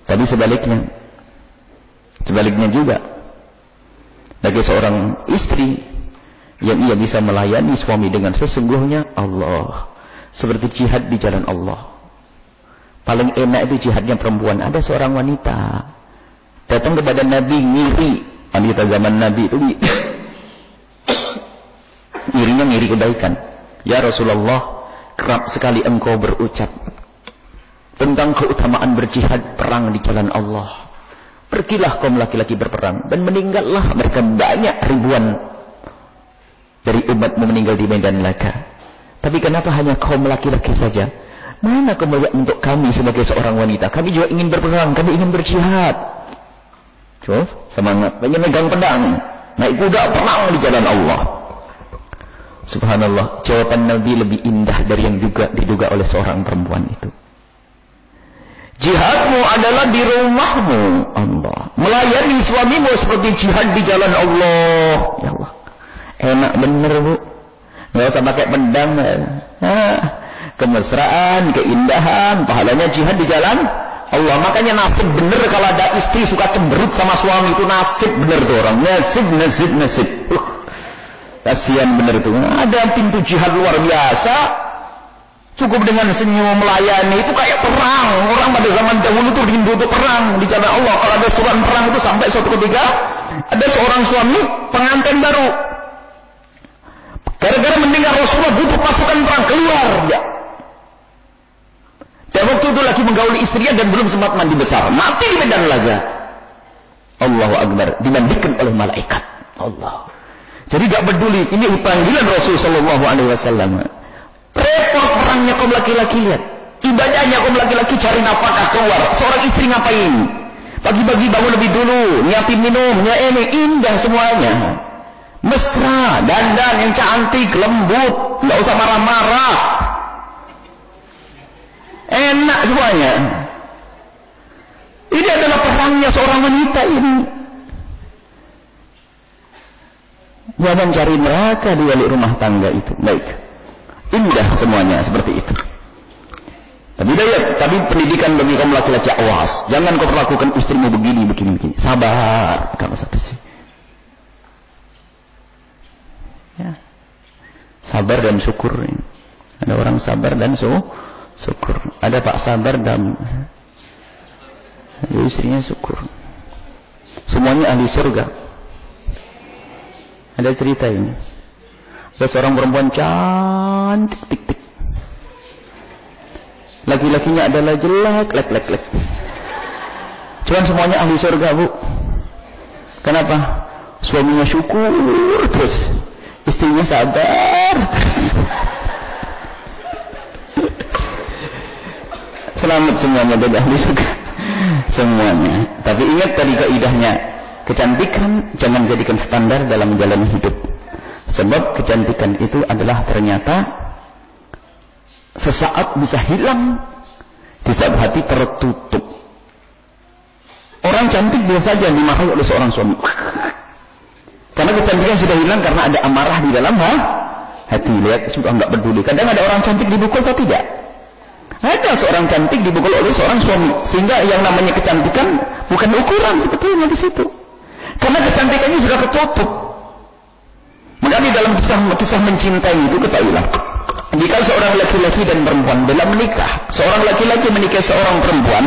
Tapi sebaliknya juga, bagi seorang istri yang ia bisa melayani suami dengan sesungguhnya Allah, seperti jihad di jalan Allah. Paling enak itu jihadnya perempuan. Ada seorang wanita datang kepada Nabi ngiri. Wanita zaman Nabi itu ngirinya ngiri kebaikan. Ya Rasulullah, kerap sekali engkau berucap tentang keutamaan berjihad perang di jalan Allah. Pergilah kaum laki-laki berperang dan meninggallah mereka banyak ribuan dari umatmu meninggal di medan laga. Tapi kenapa hanya kaum laki-laki saja? Mana kemuliaan untuk kami sebagai seorang wanita? Kami juga ingin berperang, kami ingin berjihad. Coba semangat, pengen megang pedang, naik kuda perang di jalan Allah. Subhanallah, jawaban Nabi lebih indah dari yang juga diduga oleh seorang perempuan itu. Jihadmu adalah di rumahmu, Allah. Melayani suamimu seperti jihad di jalan Allah. Ya Allah, enak bener bu. Nggak usah pakai pedang. Kemesraan, keindahan, pahalanya jihad di jalan Allah. Makanya nasib bener kalau ada istri suka cemberut sama suami, itu nasib bener tuh orang. Nasib. Kasihan bener tuh. Ada pintu jihad luar biasa. Cukup dengan senyum melayani itu kayak perang. Orang pada zaman dahulu tuh rindu untuk perang di jalan Allah. Kalau ada suruhan perang itu sampai suatu ketika ada seorang suami pengantin baru. Gara-gara mendengar Rasulullah butuh pasukan perang, keluar dia. Dan waktu itu lagi menggauli istrinya dan belum sempat mandi besar, mati di medan laga. Allahu Akbar, dimandikan oleh malaikat. Allah. Jadi gak peduli, ini panggilan Rasul sallallahu alaihi wasallam. Repot perangnya kaum laki-laki, lihat. Ibadahnya kaum laki-laki cari nafkah keluar. Seorang istri ngapain? Pagi-pagi bangun lebih dulu, nyiapin minum, ini indah semuanya. Mesra, dandan yang cantik, lembut, enggak usah marah-marah. Enak semuanya. Ini adalah perangnya seorang wanita ini. Jangan cari neraka di balik rumah tangga itu. Baik. Indah semuanya seperti itu. Tapi pendidikan bagi kaum laki-laki, awas, jangan kau perlakukan istrimu begini. Sabar, kalau satu sih. Ya. Sabar dan syukur. Ada orang sabar dan syukur. Ada Pak sabar dan istrinya syukur. Semuanya ahli surga. Ada cerita ini. Ada seorang perempuan cantik, tik. Laki-lakinya adalah jelek, lek. Cuman semuanya ahli surga, Bu. Kenapa? Suaminya syukur terus, istrinya sabar terus. Selamat semuanya dari ahli surga. Semuanya. Tapi ingat tadi kaidahnya, kecantikan jangan jadikan standar dalam menjalani hidup. Sebab kecantikan itu adalah ternyata sesaat bisa hilang di saat hati tertutup. Orang cantik biasa saja dimarahi oleh seorang suami. Karena kecantikan sudah hilang karena ada amarah di dalam hati. Lihat, sudah enggak peduli. Kadang ada orang cantik dibukul atau tidak? Ada seorang cantik dibukul oleh seorang suami. Sehingga yang namanya kecantikan bukan ukuran sebetulnya di situ. Karena kecantikannya sudah ketutup. Maka di dalam kisah mencintai itu ketahuilah, jika seorang laki-laki dan perempuan dalam menikah, seorang laki-laki menikahi seorang perempuan,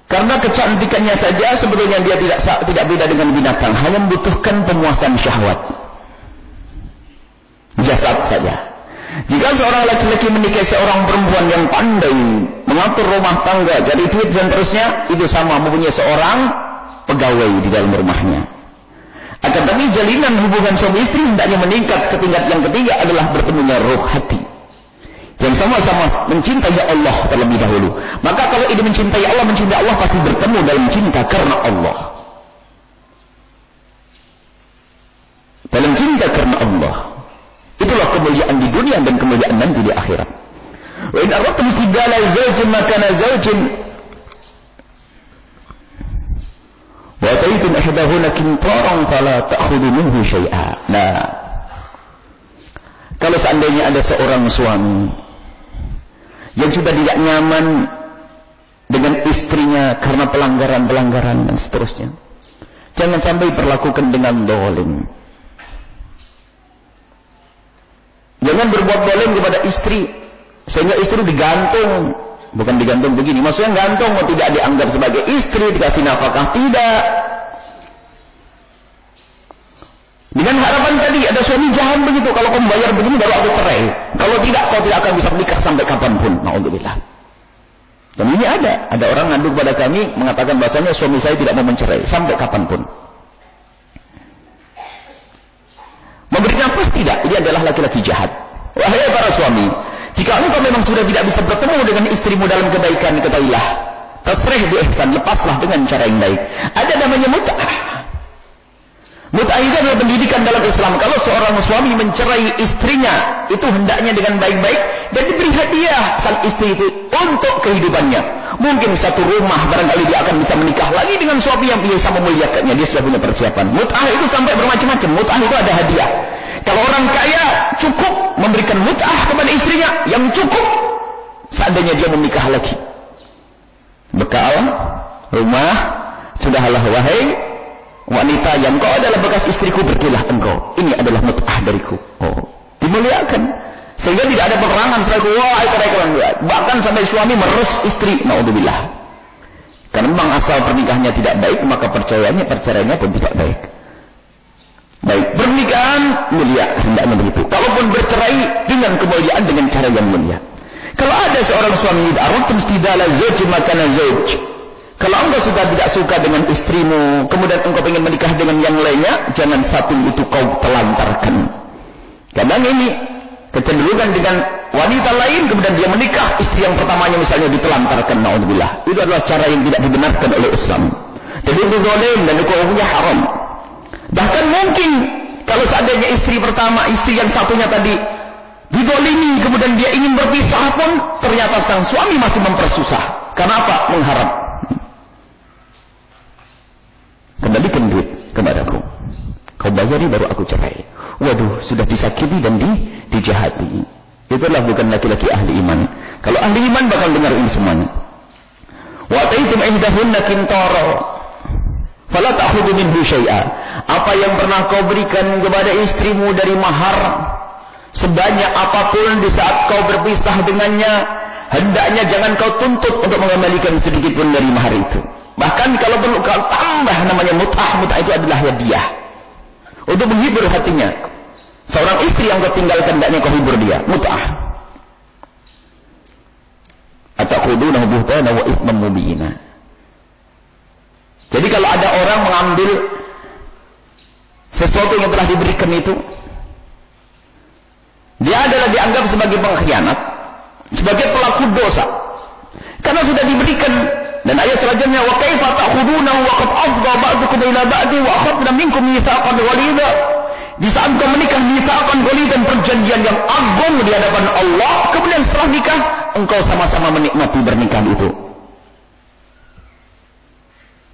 karena kecantikannya saja sebetulnya dia tidak beda dengan binatang, hanya membutuhkan pemuasan syahwat jasad saja. Jika seorang laki-laki menikahi seorang perempuan yang pandai mengatur rumah tangga, jadi duit dan terusnya, itu sama mempunyai seorang pegawai di dalam rumahnya. Akan tapi jalinan hubungan suami istri hendaknya meningkat ke tingkat yang ketiga adalah bertemunya roh hati yang sama-sama mencintai Allah terlebih dahulu. Maka kalau ini mencintai Allah pasti bertemu dalam cinta karena Allah. Dalam cinta karena Allah. Itulah kemuliaan di dunia dan kemuliaan nanti di akhirat. Wa in aradtum istibdala zawjin makana zawjin wa ataytum ihdahunna qintaran fala ta'khudhu minhu syai'a. Nah, kalau seandainya ada seorang suami yang sudah tidak nyaman dengan istrinya karena pelanggaran-pelanggaran dan seterusnya, jangan sampai perlakukan dengan zalim. Jangan berbuat zalim kepada istri sehingga istri digantung. Bukan digantung begini, maksudnya gantung, tidak dianggap sebagai istri, dikasih nafkah, tidak. Dengan harapan tadi ada suami jahat begitu, kalau kau membayar begini baru aku cerai. Kalau tidak, kau tidak akan bisa menikah sampai kapanpun. Na'udzubillah. Dan ini ada orang ngadu kepada kami mengatakan bahasanya suami saya tidak mau mencerai sampai kapanpun. Memberi nafkah tidak, ini adalah laki-laki jahat. Wahai para suami, jika engkau memang sudah tidak bisa bertemu dengan istrimu dalam kebaikan, ketahuilah, tasrih bi ihsan, lepaslah dengan cara yang baik. Ada namanya mut'ah. Mut'ah itu adalah pendidikan dalam Islam. Kalau seorang suami mencerai istrinya, itu hendaknya dengan baik-baik dan diberi hadiah sang istri itu untuk kehidupannya. Mungkin satu rumah barangkali dia akan bisa menikah lagi dengan suami yang bisa memuliakannya. Dia sudah punya persiapan. Mut'ah itu sampai bermacam-macam. Mut'ah itu ada hadiah. Kalau orang kaya cukup memberikan mut'ah kepada istrinya yang cukup seandainya dia menikah lagi. Bekal, rumah, sudahlah wahai wanita yang kau adalah bekas istriku, pergilah engkau. Ini adalah mut'ah dariku. Oh, dimuliakan. Sehingga tidak ada peperangan selaku wah keren. Bahkan sampai suami meres istri. Naudzubillah. Karena memang asal pernikahannya tidak baik, maka perceraiannya pun tidak baik. Baik, pernikahan mulia hendaknya begitu. Kalaupun bercerai dengan kemuliaan dengan cara yang mulia. Kalau ada seorang suami aradtum istibdala zawjin makana zawj, kalau engkau sudah tidak suka dengan istrimu, kemudian engkau ingin menikah dengan yang lainnya, jangan satu itu kau telantarkan. Kadang ini kecenderungan dengan wanita lain, kemudian dia menikah, istri yang pertamanya misalnya ditelantarkan. Naudzubillah. Itu adalah cara yang tidak dibenarkan oleh Islam. Jadi itu zalim dan hukumnya haram. Bahkan mungkin kalau seandainya istri pertama, istri yang satunya tadi didolimi, kemudian dia ingin berpisah pun, ternyata sang suami masih mempersusah. Karena apa? Mengharap. Kembalikan duit kepadaku. Kau bayari baru aku cerai. Waduh, sudah disakiti dan dijahati. Itulah bukan laki-laki ahli iman. Kalau ahli iman bakal dengar ini semuanya. Wa ataitum ihdahunna qintara fala ta'khudhu minhu syai'a. Apa yang pernah kau berikan kepada istrimu dari mahar, sebanyak apapun di saat kau berpisah dengannya, hendaknya jangan kau tuntut untuk mengembalikan sedikit pun dari mahar itu. Bahkan kalau perlu kau tambah, namanya mut'ah. Mut'ah itu adalah hadiah untuk menghibur hatinya. Seorang istri yang kau tinggalkan, hendaknya kau hibur dia. Mut'ah. Ata'khudunahu buhtana wa itsman mubina. Jadi kalau ada orang mengambil sesuatu yang telah diberikan itu, dia adalah dianggap sebagai pengkhianat, sebagai pelaku dosa, karena sudah diberikan. Dan ayat selanjutnya, wa kaifa ta'khudunahu wa qad afdha ba'dukum ila ba'di wa akhadna minkum mitsaqan ghalidha. Di saat kau menikah, mitsaqan ghalidhan, perjanjian yang agung di hadapan Allah, kemudian setelah nikah engkau sama-sama menikmati pernikahan itu.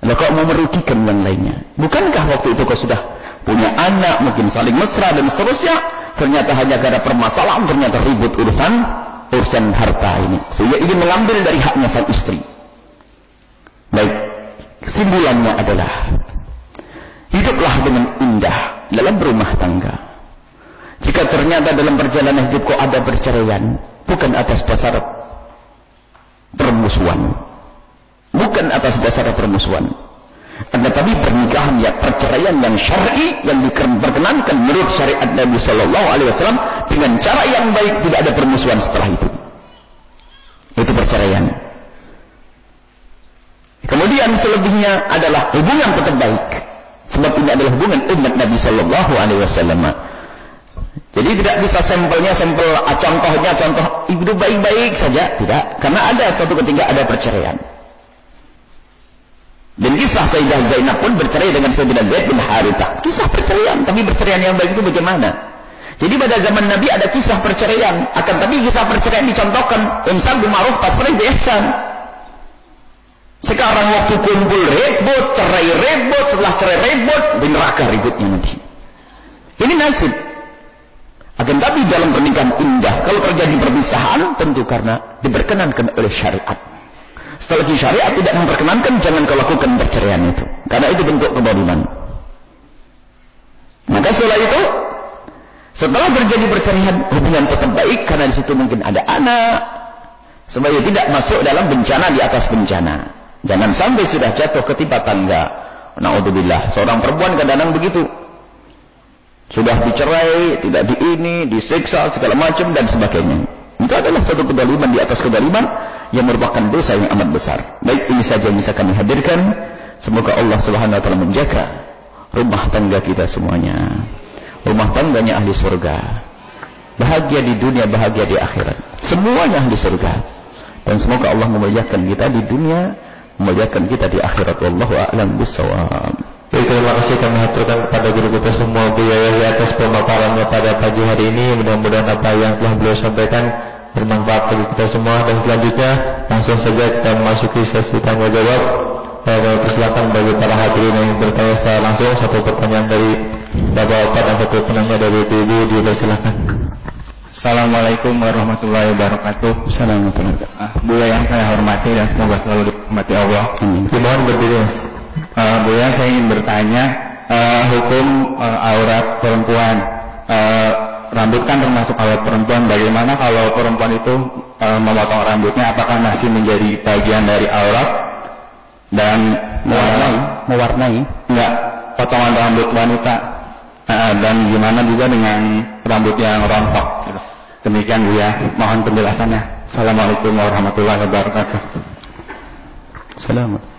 Lalu kau mau merugikan yang lainnya. Bukankah waktu itu kau sudah punya anak, mungkin saling mesra dan seterusnya, ternyata hanya gara permasalahan, ternyata ribut urusan harta ini, sehingga ingin mengambil dari haknya sang istri. Baik, kesimpulannya adalah hiduplah dengan indah dalam berumah tangga. Jika ternyata dalam perjalanan hidup kau ada perceraian, bukan atas dasar permusuhan, bukan atas dasar permusuhan, tetapi pernikahan yang perceraian yang syar'i, yang diperkenankan menurut syariat Nabi Sallallahu Alaihi Wasallam dengan cara yang baik, tidak ada permusuhan setelah itu. Itu perceraian. Kemudian selebihnya adalah hubungan tetap baik, sebab ini adalah hubungan umat Nabi Sallallahu Alaihi Wasallam. Jadi tidak bisa contohnya hidup baik-baik saja, tidak, karena ada suatu ketika ada perceraian. Dan kisah Sayyidah Zainab pun bercerai dengan Sayyidina Zaid bin Harithah. Kisah perceraian, tapi perceraian yang baik itu bagaimana? Jadi pada zaman Nabi ada kisah perceraian, akan tapi kisah perceraian dicontohkan imsak bil ma'ruf tasrih bi ihsan. Sekarang waktu kumpul ribut, cerai ribut, setelah cerai ribut, di neraka ributnya nanti. Ini nasib. Akan tapi dalam pernikahan indah, kalau terjadi perpisahan, tentu karena diperkenankan oleh syariat. Setelah syariat tidak memperkenankan, jangan kau lakukan perceraian itu, karena itu bentuk kezaliman. Maka setelah itu, setelah terjadi perceraian, hubungan tetap baik, karena di situ mungkin ada anak, supaya tidak masuk dalam bencana di atas bencana. Jangan sampai sudah jatuh ketimpa tangga. Na'udzubillah. Seorang perempuan kadang-kadang begitu, sudah dicerai, tidak disiksa segala macam dan sebagainya. Itu adalah satu kezaliman di atas kezaliman yang merupakan dosa yang amat besar. Baik, ini saja yang bisa kami hadirkan. Semoga Allah Subhanahu wa taala menjaga rumah tangga kita semuanya. Rumah tangganya ahli surga. Bahagia di dunia, bahagia di akhirat. Semuanya ahli surga. Dan semoga Allah memuliakan kita di dunia, memuliakan kita di akhirat. Wallahu a'lam bissawab. Baik, terima kasih kami haturkan kepada guru kita semua Buya Yahya atas pemaparannya pada pagi hari ini. Mudah-mudahan apa yang telah beliau sampaikan bermanfaat bagi kita semua. Dan selanjutnya langsung saja kita memasuki sesi tanya jawab. Persilakan bagi para hadirin yang bertanya secara langsung, satu pertanyaan dari bapak-bapak dan satu penanya dari ibu-ibu, dipersilakan. Assalamualaikum warahmatullahi wabarakatuh. Assalamualaikum warahmatullahi wabarakatuh. Buya yang saya hormati dan semoga selalu dirahmati Allah. Dimohon berdiri, Mas. Buya, saya ingin bertanya hukum aurat perempuan. Rambut kan termasuk aurat perempuan. Bagaimana kalau perempuan itu memotong rambutnya, apakah masih menjadi bagian dari aurat? Dan mewarnai? Enggak, potongan rambut wanita. Dan gimana juga dengan rambut yang rontok? Demikian Buya, mohon penjelasannya. Assalamualaikum warahmatullahi wabarakatuh. Assalamualaikum.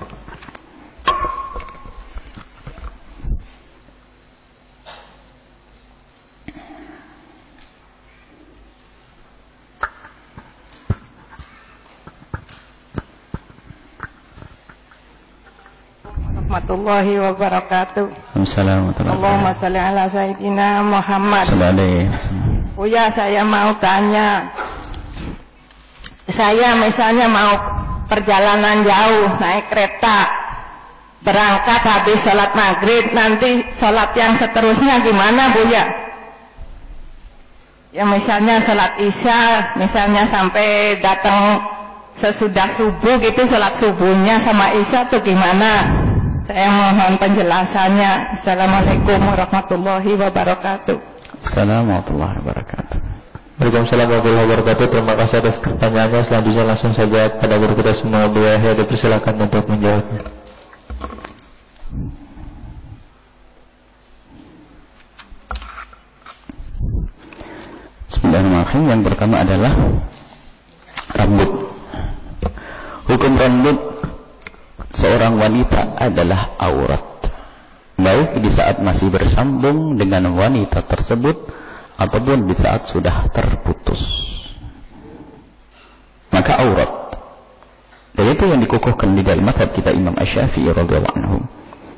warahmatullahi wabarakatuh. Assalamualaikum. Allahumma shalli ala sayyidina Muhammad. Buya, saya mau tanya. Saya misalnya mau perjalanan jauh naik kereta, berangkat habis sholat maghrib, nanti sholat yang seterusnya gimana Buya? Ya misalnya sholat isya, misalnya sampai datang sesudah subuh gitu, sholat subuhnya sama isya tuh gimana? Saya mohon penjelasannya. Assalamualaikum warahmatullahi wabarakatuh. Assalamualaikum warahmatullahi wabarakatuh. Waalaikumsalam warahmatullahi wabarakatuh. Terima kasih atas pertanyaannya. Selanjutnya langsung saja pada guru kita semua, Bu Yahya, dipersilakan untuk menjawabnya. Bismillahirrahmanirrahim. Yang pertama adalah rambut. Hukum rambut seorang wanita adalah aurat, baik di saat masih bersambung dengan wanita tersebut ataupun di saat sudah terputus. Maka aurat, dan itu yang dikukuhkan di dalam mazhab kita Imam Asy-Syafi'i radhiyallahu anhu.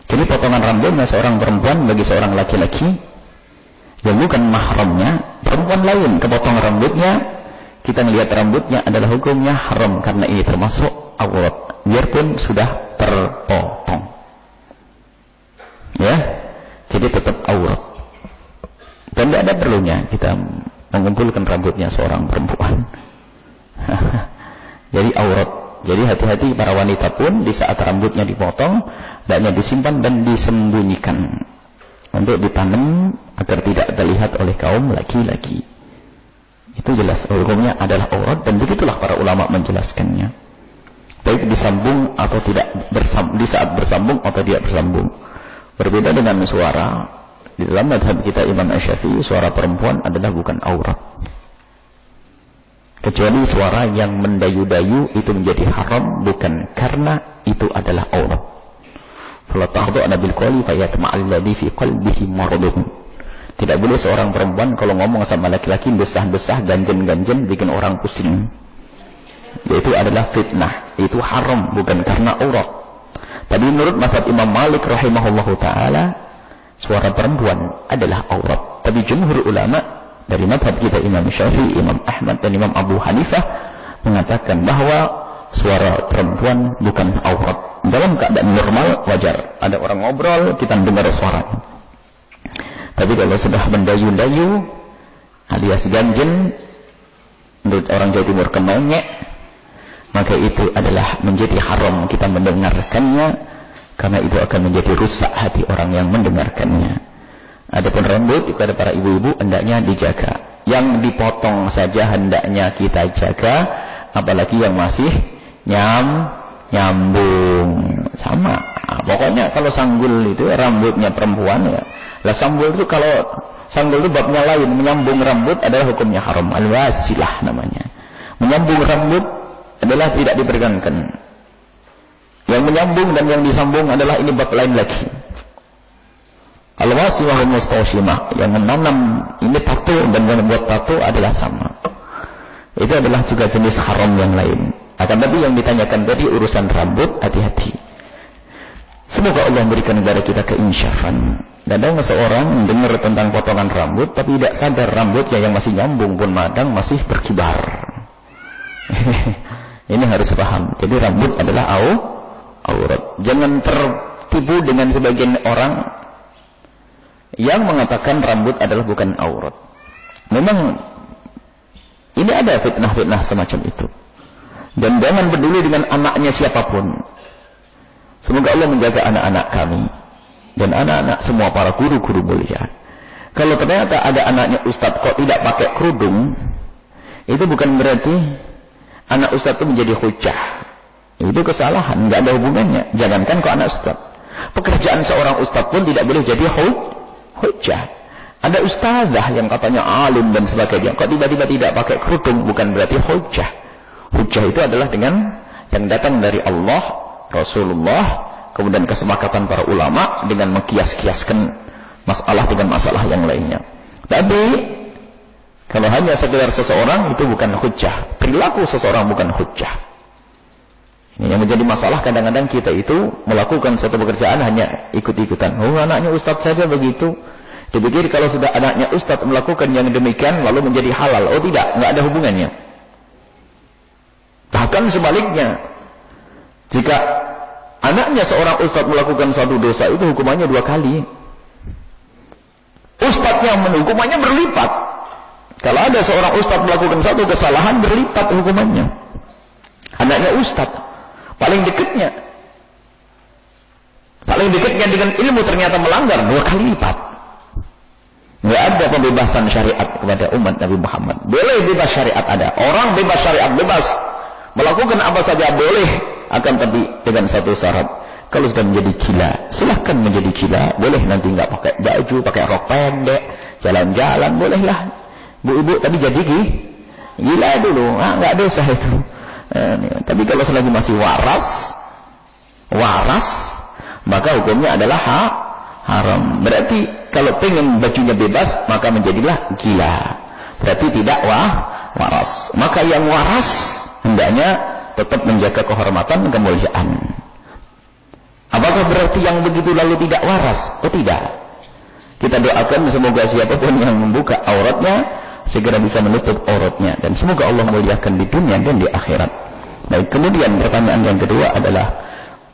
Jadi potongan rambutnya seorang perempuan bagi seorang laki-laki yang bukan mahramnya, perempuan lain kepotong rambutnya, kita melihat rambutnya adalah hukumnya haram karena ini termasuk aurat, biarpun sudah terpotong. Ya, jadi tetap aurat. Dan tidak ada perlunya kita mengumpulkan rambutnya seorang perempuan. Jadi aurat. Jadi hati-hati para wanita pun di saat rambutnya dipotong, hendaknya disimpan dan disembunyikan untuk ditanam agar tidak terlihat oleh kaum laki-laki. Itu jelas hukumnya adalah aurat, dan begitulah para ulama menjelaskannya. Baik disambung atau tidak bersambung, di saat bersambung atau tidak bersambung. Berbeda dengan suara. Di dalam mazhab kita Imam Asy-Syafi'i, suara perempuan adalah bukan aurat. Kecuali suara yang mendayu-dayu itu menjadi haram bukan karena itu adalah aurat. Fala tahdhu'na bil qawli fayatma'al ladzi fi qalbihi maradun. Tidak boleh seorang perempuan kalau ngomong sama laki-laki desah-desah, ganjen-ganjen, bikin orang pusing. Yaitu adalah fitnah. Itu haram bukan karena aurat. Tapi menurut mazhab Imam Malik rahimahullahu taala, suara perempuan adalah aurat. Tapi jumhur ulama dari mazhab kita Imam Syafi'i, Imam Ahmad dan Imam Abu Hanifah mengatakan bahwa suara perempuan bukan aurat. Dalam keadaan normal wajar. Ada orang ngobrol, kita dengar suaranya. Tapi kalau sudah mendayu-dayu alias ganjen, menurut orang Jawa Timur kemenyek, maka itu adalah menjadi haram kita mendengarkannya, karena itu akan menjadi rusak hati orang yang mendengarkannya. Adapun rambut kepada para ibu-ibu hendaknya dijaga. Yang dipotong saja hendaknya kita jaga, apalagi yang masih nyambung sama. Nah, pokoknya kalau sanggul itu rambutnya perempuan ya. Lah sanggul itu kalau sanggul itu babnya lain, menyambung rambut adalah hukumnya haram. Al-wasilah namanya. Menyambung rambut adalah tidak diperkenankan. Yang menyambung dan yang disambung adalah ini bab lain lagi. Al-wasilah mustawshimah, yang menanam ini tato dan yang membuat tato adalah sama. Itu adalah juga jenis haram yang lain. Akan tapi yang ditanyakan tadi urusan rambut, hati-hati. Semoga Allah memberikan kepada kita keinsyafan. Kadang seorang mendengar tentang potongan rambut tapi tidak sadar rambutnya yang masih nyambung pun madang masih berkibar. Ini harus paham. Jadi rambut adalah aurat. Jangan tertipu dengan sebagian orang yang mengatakan rambut adalah bukan aurat. Memang ini ada fitnah-fitnah semacam itu. Dan jangan peduli dengan anaknya siapapun. Semoga Allah menjaga anak-anak kami dan anak-anak semua para guru-guru mulia. Kalau ternyata ada anaknya ustadz kok tidak pakai kerudung, itu bukan berarti anak ustadz itu menjadi hujah. Itu kesalahan, nggak ada hubungannya. Jangankan kok anak ustadz, pekerjaan seorang ustadz pun tidak boleh jadi hujah. Ada ustazah yang katanya alim dan sebagainya, kok tiba-tiba tidak pakai kerudung, bukan berarti hujah. Hujah itu adalah dengan yang datang dari Allah, Rasulullah, kemudian kesepakatan para ulama dengan mengkias-kiaskan masalah dengan masalah yang lainnya. Tapi kalau hanya sekedar seseorang itu bukan hujjah. Perilaku seseorang bukan hujjah. Ini yang menjadi masalah, kadang-kadang kita itu melakukan satu pekerjaan hanya ikut-ikutan. Oh, anaknya ustadz saja begitu. Dipikir kalau sudah anaknya ustadz melakukan yang demikian lalu menjadi halal. Oh tidak, nggak ada hubungannya. Bahkan sebaliknya, jika anaknya seorang ustadz melakukan satu dosa, itu hukumannya 2 kali. Ustadznya hukumannya berlipat. Kalau ada seorang ustadz melakukan satu kesalahan, berlipat hukumannya. Anaknya ustadz, paling dekatnya dengan ilmu ternyata melanggar 2 kali lipat. Nggak ada pembebasan syariat kepada umat Nabi Muhammad. Boleh bebas syariat ada. Orang bebas syariat, bebas melakukan apa saja boleh, akan tapi dengan satu syarat. Kalau sudah menjadi gila, silahkan menjadi gila. Boleh nanti nggak pakai baju, pakai rok pendek, jalan-jalan, bolehlah. Bu-ibu tapi jadi gila dulu, nggak dosa itu. Tapi kalau selagi masih waras, maka hukumnya adalah haram. Berarti kalau pengen bajunya bebas, maka menjadilah gila. Berarti tidak waras. Maka yang waras hendaknya tetap menjaga kehormatan, kemuliaan. Apakah berarti yang begitu lalu tidak waras? Oh tidak. Kita doakan semoga siapapun yang membuka auratnya segera bisa menutup auratnya, dan semoga Allah muliakan di dunia dan di akhirat. Baik, kemudian pertanyaan yang kedua adalah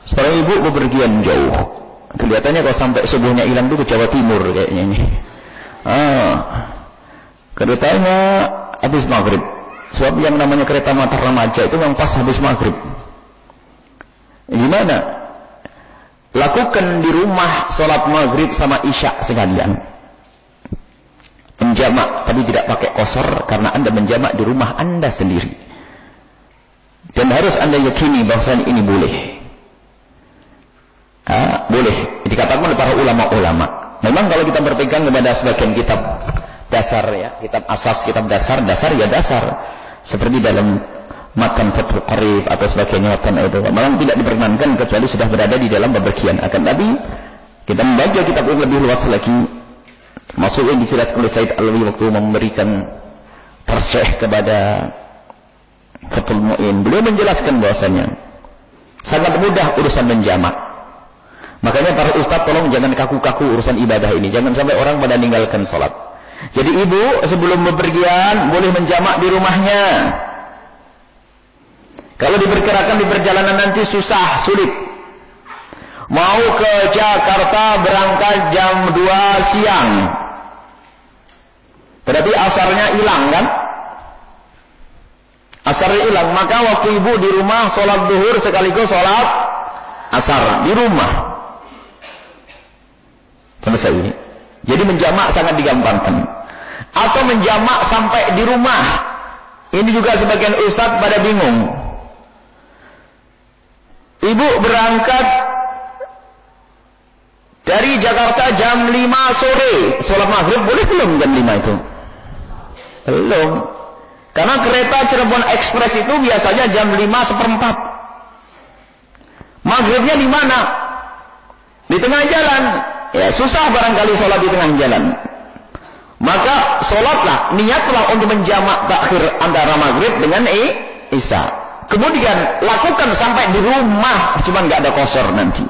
seorang ibu bepergian jauh. Kelihatannya kalau sampai subuhnya hilang itu ke Jawa Timur kayaknya ini. Keretanya habis maghrib. Sebab yang namanya kereta Matar Remaja itu memang pas habis maghrib. Gimana? Lakukan di rumah sholat maghrib sama isya sekalian. Menjamak, tapi tidak pakai qasar karena Anda menjamak di rumah Anda sendiri. Dan harus Anda yakini bahwasanya ini boleh. Boleh. Dikatakan oleh para ulama-ulama. Memang kalau kita berpegang kepada sebagian kitab dasar ya, kitab asas, kitab dasar ya dasar. Seperti dalam Matan Fathul Qarib atau sebagainya itu. Memang tidak diperkenankan kecuali sudah berada di dalam bepergian. Akan tapi kita membaca kitab yang lebih luas lagi. Masuk yang dijelaskan oleh Said Alwi waktu memberikan tersyekh kepada Fathul Mu'in. Beliau menjelaskan bahwasanya sangat mudah urusan menjamak. Makanya para ustaz tolong jangan kaku-kaku urusan ibadah ini. Jangan sampai orang pada meninggalkan sholat. Jadi ibu sebelum bepergian boleh menjamak di rumahnya. Kalau diperkirakan di perjalanan nanti susah, sulit. Mau ke Jakarta berangkat jam 2 siang. Berarti asarnya hilang kan? Asarnya hilang. Maka waktu ibu di rumah sholat duhur sekaligus sholat asar. Di rumah. Selesai ini. Jadi menjamak sangat digampangkan. Atau menjamak sampai di rumah. Ini juga sebagian ustaz pada bingung. Ibu berangkat dari Jakarta jam 5 sore. Sholat maghrib boleh belum jam 5 itu? Belum. Karena kereta Cirebon Express itu biasanya jam 5:15. Maghribnya di mana? Di tengah jalan. Ya susah barangkali sholat di tengah jalan. Maka sholatlah, niatlah untuk menjamak takhir antara maghrib dengan isya. Kemudian lakukan sampai di rumah, cuman nggak ada qasar nanti.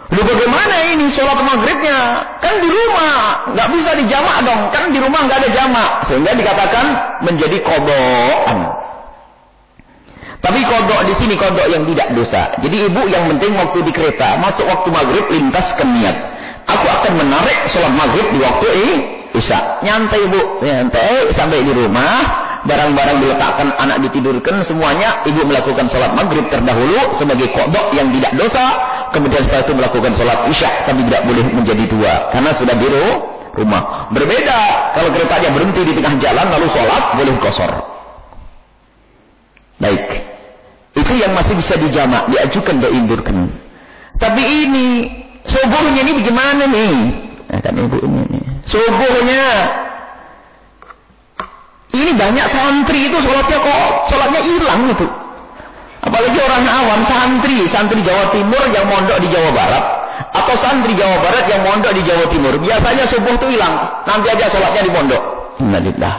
Lu bagaimana ini sholat maghribnya? Kan di rumah, nggak bisa dijamak dong. Kan di rumah nggak ada jamak, sehingga dikatakan menjadi qadhaan. Tapi qadha di sini qadha yang tidak dosa. Jadi ibu yang penting waktu di kereta masuk waktu maghrib lintaskan niat. Aku akan menarik sholat maghrib di waktu isya. Nyantai ibu, nyantai sampai di rumah. Barang-barang diletakkan, anak ditidurkan, semuanya ibu melakukan sholat maghrib terdahulu sebagai qadha yang tidak dosa. Kemudian setelah itu melakukan sholat isya, tapi tidak boleh menjadi 2 karena sudah di rumah. Berbeda kalau keretanya berhenti di tengah jalan lalu sholat boleh qasar. Baik, itu yang masih bisa dijamak, diajukan, diindurkan. Tapi ini subuhnya ini bagaimana nih? Kan ibu ini subuhnya. Ini banyak santri itu sholatnya hilang itu. Apalagi orang awam, santri Jawa Timur yang mondok di Jawa Barat, atau santri Jawa Barat yang mondok di Jawa Timur. Biasanya subuh itu hilang, nanti aja sholatnya di pondok. Innalillah.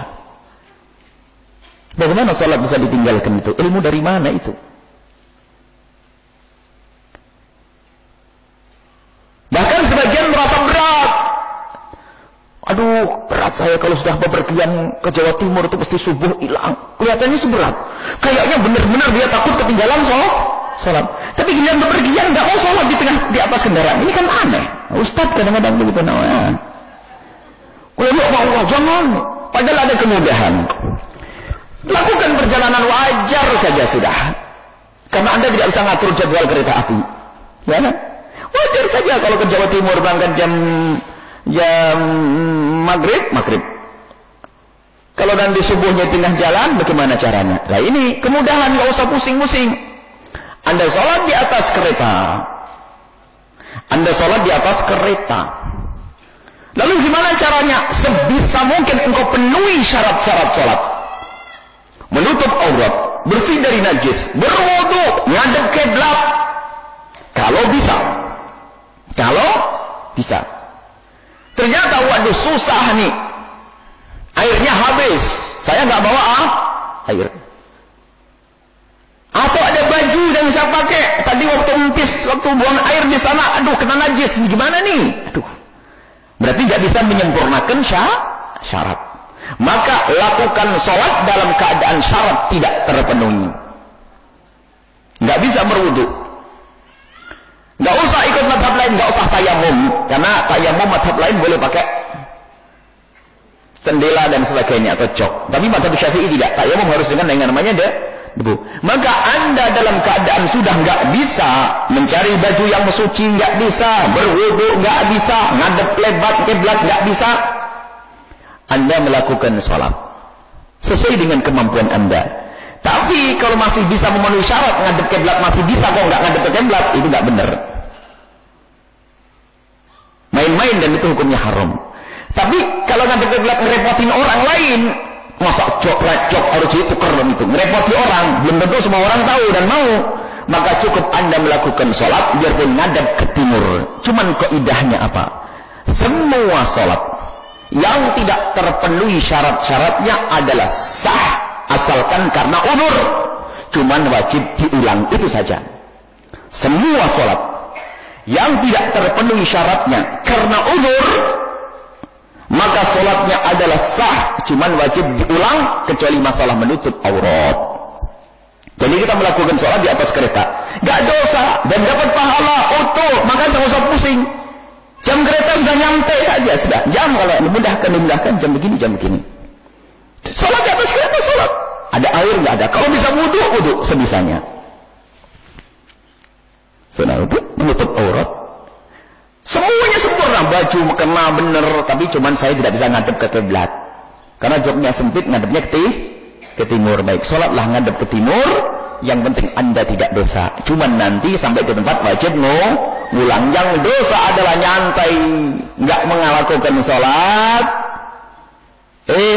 Bagaimana sholat bisa ditinggalkan itu? Ilmu dari mana itu? Bahkan sebagian merasa berat. Aduh, berat saya kalau sudah bepergian ke Jawa Timur itu pasti subuh hilang. Kelihatannya seberat. Kayaknya benar-benar dia takut ketinggalan sholat. Tapi giliran bepergian nggak mau sholat di atas kendaraan. Ini kan aneh. Ustaz kadang-kadang begitu namanya. Kalau Allah jangan. padahal ada kemudahan. Lakukan perjalanan wajar saja sudah. Karena Anda tidak bisa ngatur jadwal kereta api. Ya kan? Wajar saja kalau ke Jawa Timur berangkat jam maghrib. Kalau nanti subuhnya tengah jalan, bagaimana caranya? Nah ini kemudahan, nggak usah pusing-pusing. Anda sholat di atas kereta. Anda sholat di atas kereta. Lalu gimana caranya? Sebisa mungkin engkau penuhi syarat-syarat sholat. Menutup aurat, bersih dari najis, berwudu, ngadep kiblat. Kalau bisa. Ternyata waduh susah nih. Airnya habis. Saya nggak bawa air. Atau ada baju yang saya pakai. Tadi waktu buang air di sana, aduh kena najis. Gimana nih? Aduh. Berarti nggak bisa menyempurnakan syarat. Maka lakukan sholat dalam keadaan syarat tidak terpenuhi. Nggak bisa berwudu. Nggak usah ikut madhab lain, nggak usah tayamum. Karena tayamum madhab lain boleh pakai sendela dan sebagainya atau cok. Tapi madhab Syafi'i tidak. Tayamum harus dengan yang namanya debu. Maka Anda dalam keadaan sudah nggak bisa mencari baju yang suci, nggak bisa berwudu, nggak bisa ngadep kiblat, nggak bisa. Anda melakukan sholat sesuai dengan kemampuan Anda. Tapi kalau masih bisa memenuhi syarat ngadep kiblat masih bisa, kok nggak ngadep kiblat, itu nggak benar. Main-main dan itu hukumnya haram. Tapi kalau ngadep kiblat ngerepotin orang lain, masa cok harus ditukar dan itu ngerepoti orang, belum tentu semua orang tahu dan mau. Maka cukup Anda melakukan sholat biarpun ngadep ke timur. Cuman kaidahnya apa? Semua sholat yang tidak terpenuhi syarat-syaratnya adalah sah asalkan karena udzur. Cuman wajib diulang, itu saja. Semua sholat yang tidak terpenuhi syaratnya karena udzur, maka sholatnya adalah sah, cuman wajib diulang kecuali masalah menutup aurat. Jadi kita melakukan sholat di atas kereta, gak dosa dan dapat pahala utuh, maka jangan usah pusing. Jam kereta sudah nyampe saja, sudah. Jam kalau dimudahkan jam begini. Sholat di atas kereta, sholat. Ada air nggak ada? Kalau bisa wudu sebisanya. Sunnah itu menutup aurat. Semuanya sempurna, baju kena bener, tapi cuman saya tidak bisa ngadep ke kiblat. Karena joknya sempit, ngadepnya ke timur. Baik, sholatlah ngadep ke timur. Yang penting Anda tidak dosa. Cuman nanti sampai ke tempat wajib ngulang. Yang dosa adalah nyantai, nggak melakukan sholat.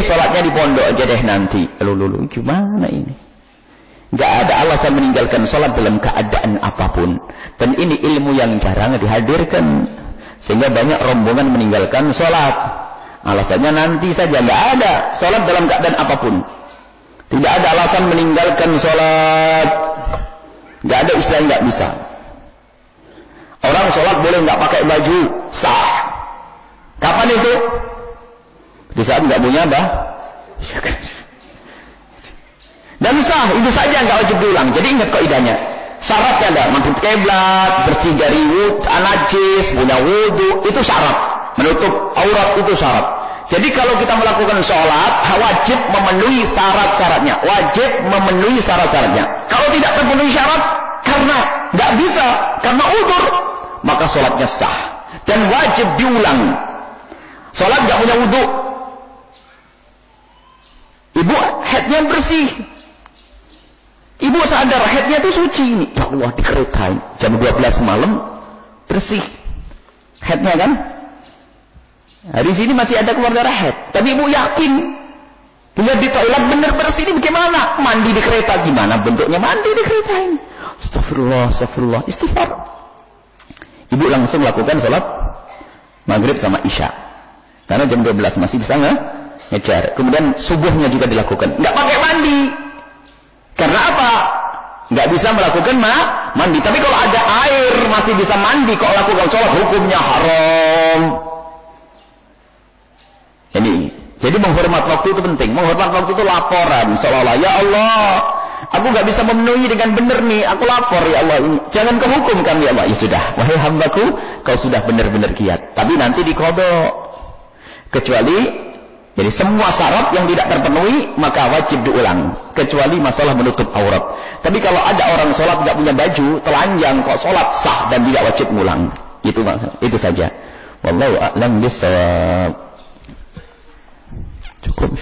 Sholatnya di pondok aja deh nanti. Lalu gimana ini? Nggak ada alasan meninggalkan sholat dalam keadaan apapun. Dan ini ilmu yang jarang dihadirkan. Sehingga banyak rombongan meninggalkan sholat. Alasannya nanti saja, nggak ada sholat dalam keadaan apapun. Tidak ada alasan meninggalkan sholat. Nggak ada istilah nggak bisa. Orang sholat boleh nggak pakai baju, sah. Kapan itu? Di saat nggak punya dan sah, itu saja nggak wajib diulang. Jadi ingat kaidahnya. Syaratnya ada menghadap kiblat, bersih dari najis, punya wudu, itu syarat. Menutup aurat itu syarat. Jadi kalau kita melakukan sholat, wajib memenuhi syarat-syaratnya. Kalau tidak terpenuhi syarat, karena nggak bisa, karena udzur, maka sholatnya sah. Dan wajib diulang. Sholat nggak punya wudu. Ibu headnya bersih. Ibu sadar headnya itu suci. Ya Allah, dikeretain. Jam 12 malam, bersih. Headnya kan? Hari sini masih ada keluar darah head. Tapi ibu yakin. Lihat di toilet benar bersih ini bagaimana? Mandi di kereta gimana bentuknya? Mandi di kereta ini. Astagfirullah. Istighfar. Ibu langsung lakukan sholat maghrib sama isya. Karena jam 12 masih bisa ngejar. Kemudian subuhnya juga dilakukan. Nggak pakai mandi. Karena apa? Nggak bisa melakukan mandi. Tapi kalau ada air masih bisa mandi. Kalau lakukan sholat hukumnya haram. Jadi menghormat waktu itu penting. Menghormat waktu itu laporan. Seolah-olah, ya Allah, aku nggak bisa memenuhi dengan benar nih. Aku lapor, ya Allah. Jangan kau hukum kami, ya Allah. Ya sudah, wahai hambaku, kau sudah benar-benar giat. Tapi nanti diqadha. Kecuali Jadi semua syarat yang tidak terpenuhi maka wajib diulang, kecuali masalah menutup aurat. Tapi kalau ada orang sholat tidak punya baju, telanjang kok sholat sah dan tidak wajib ngulang. Itu saja. Wallahu a'lam bishawab. Cukup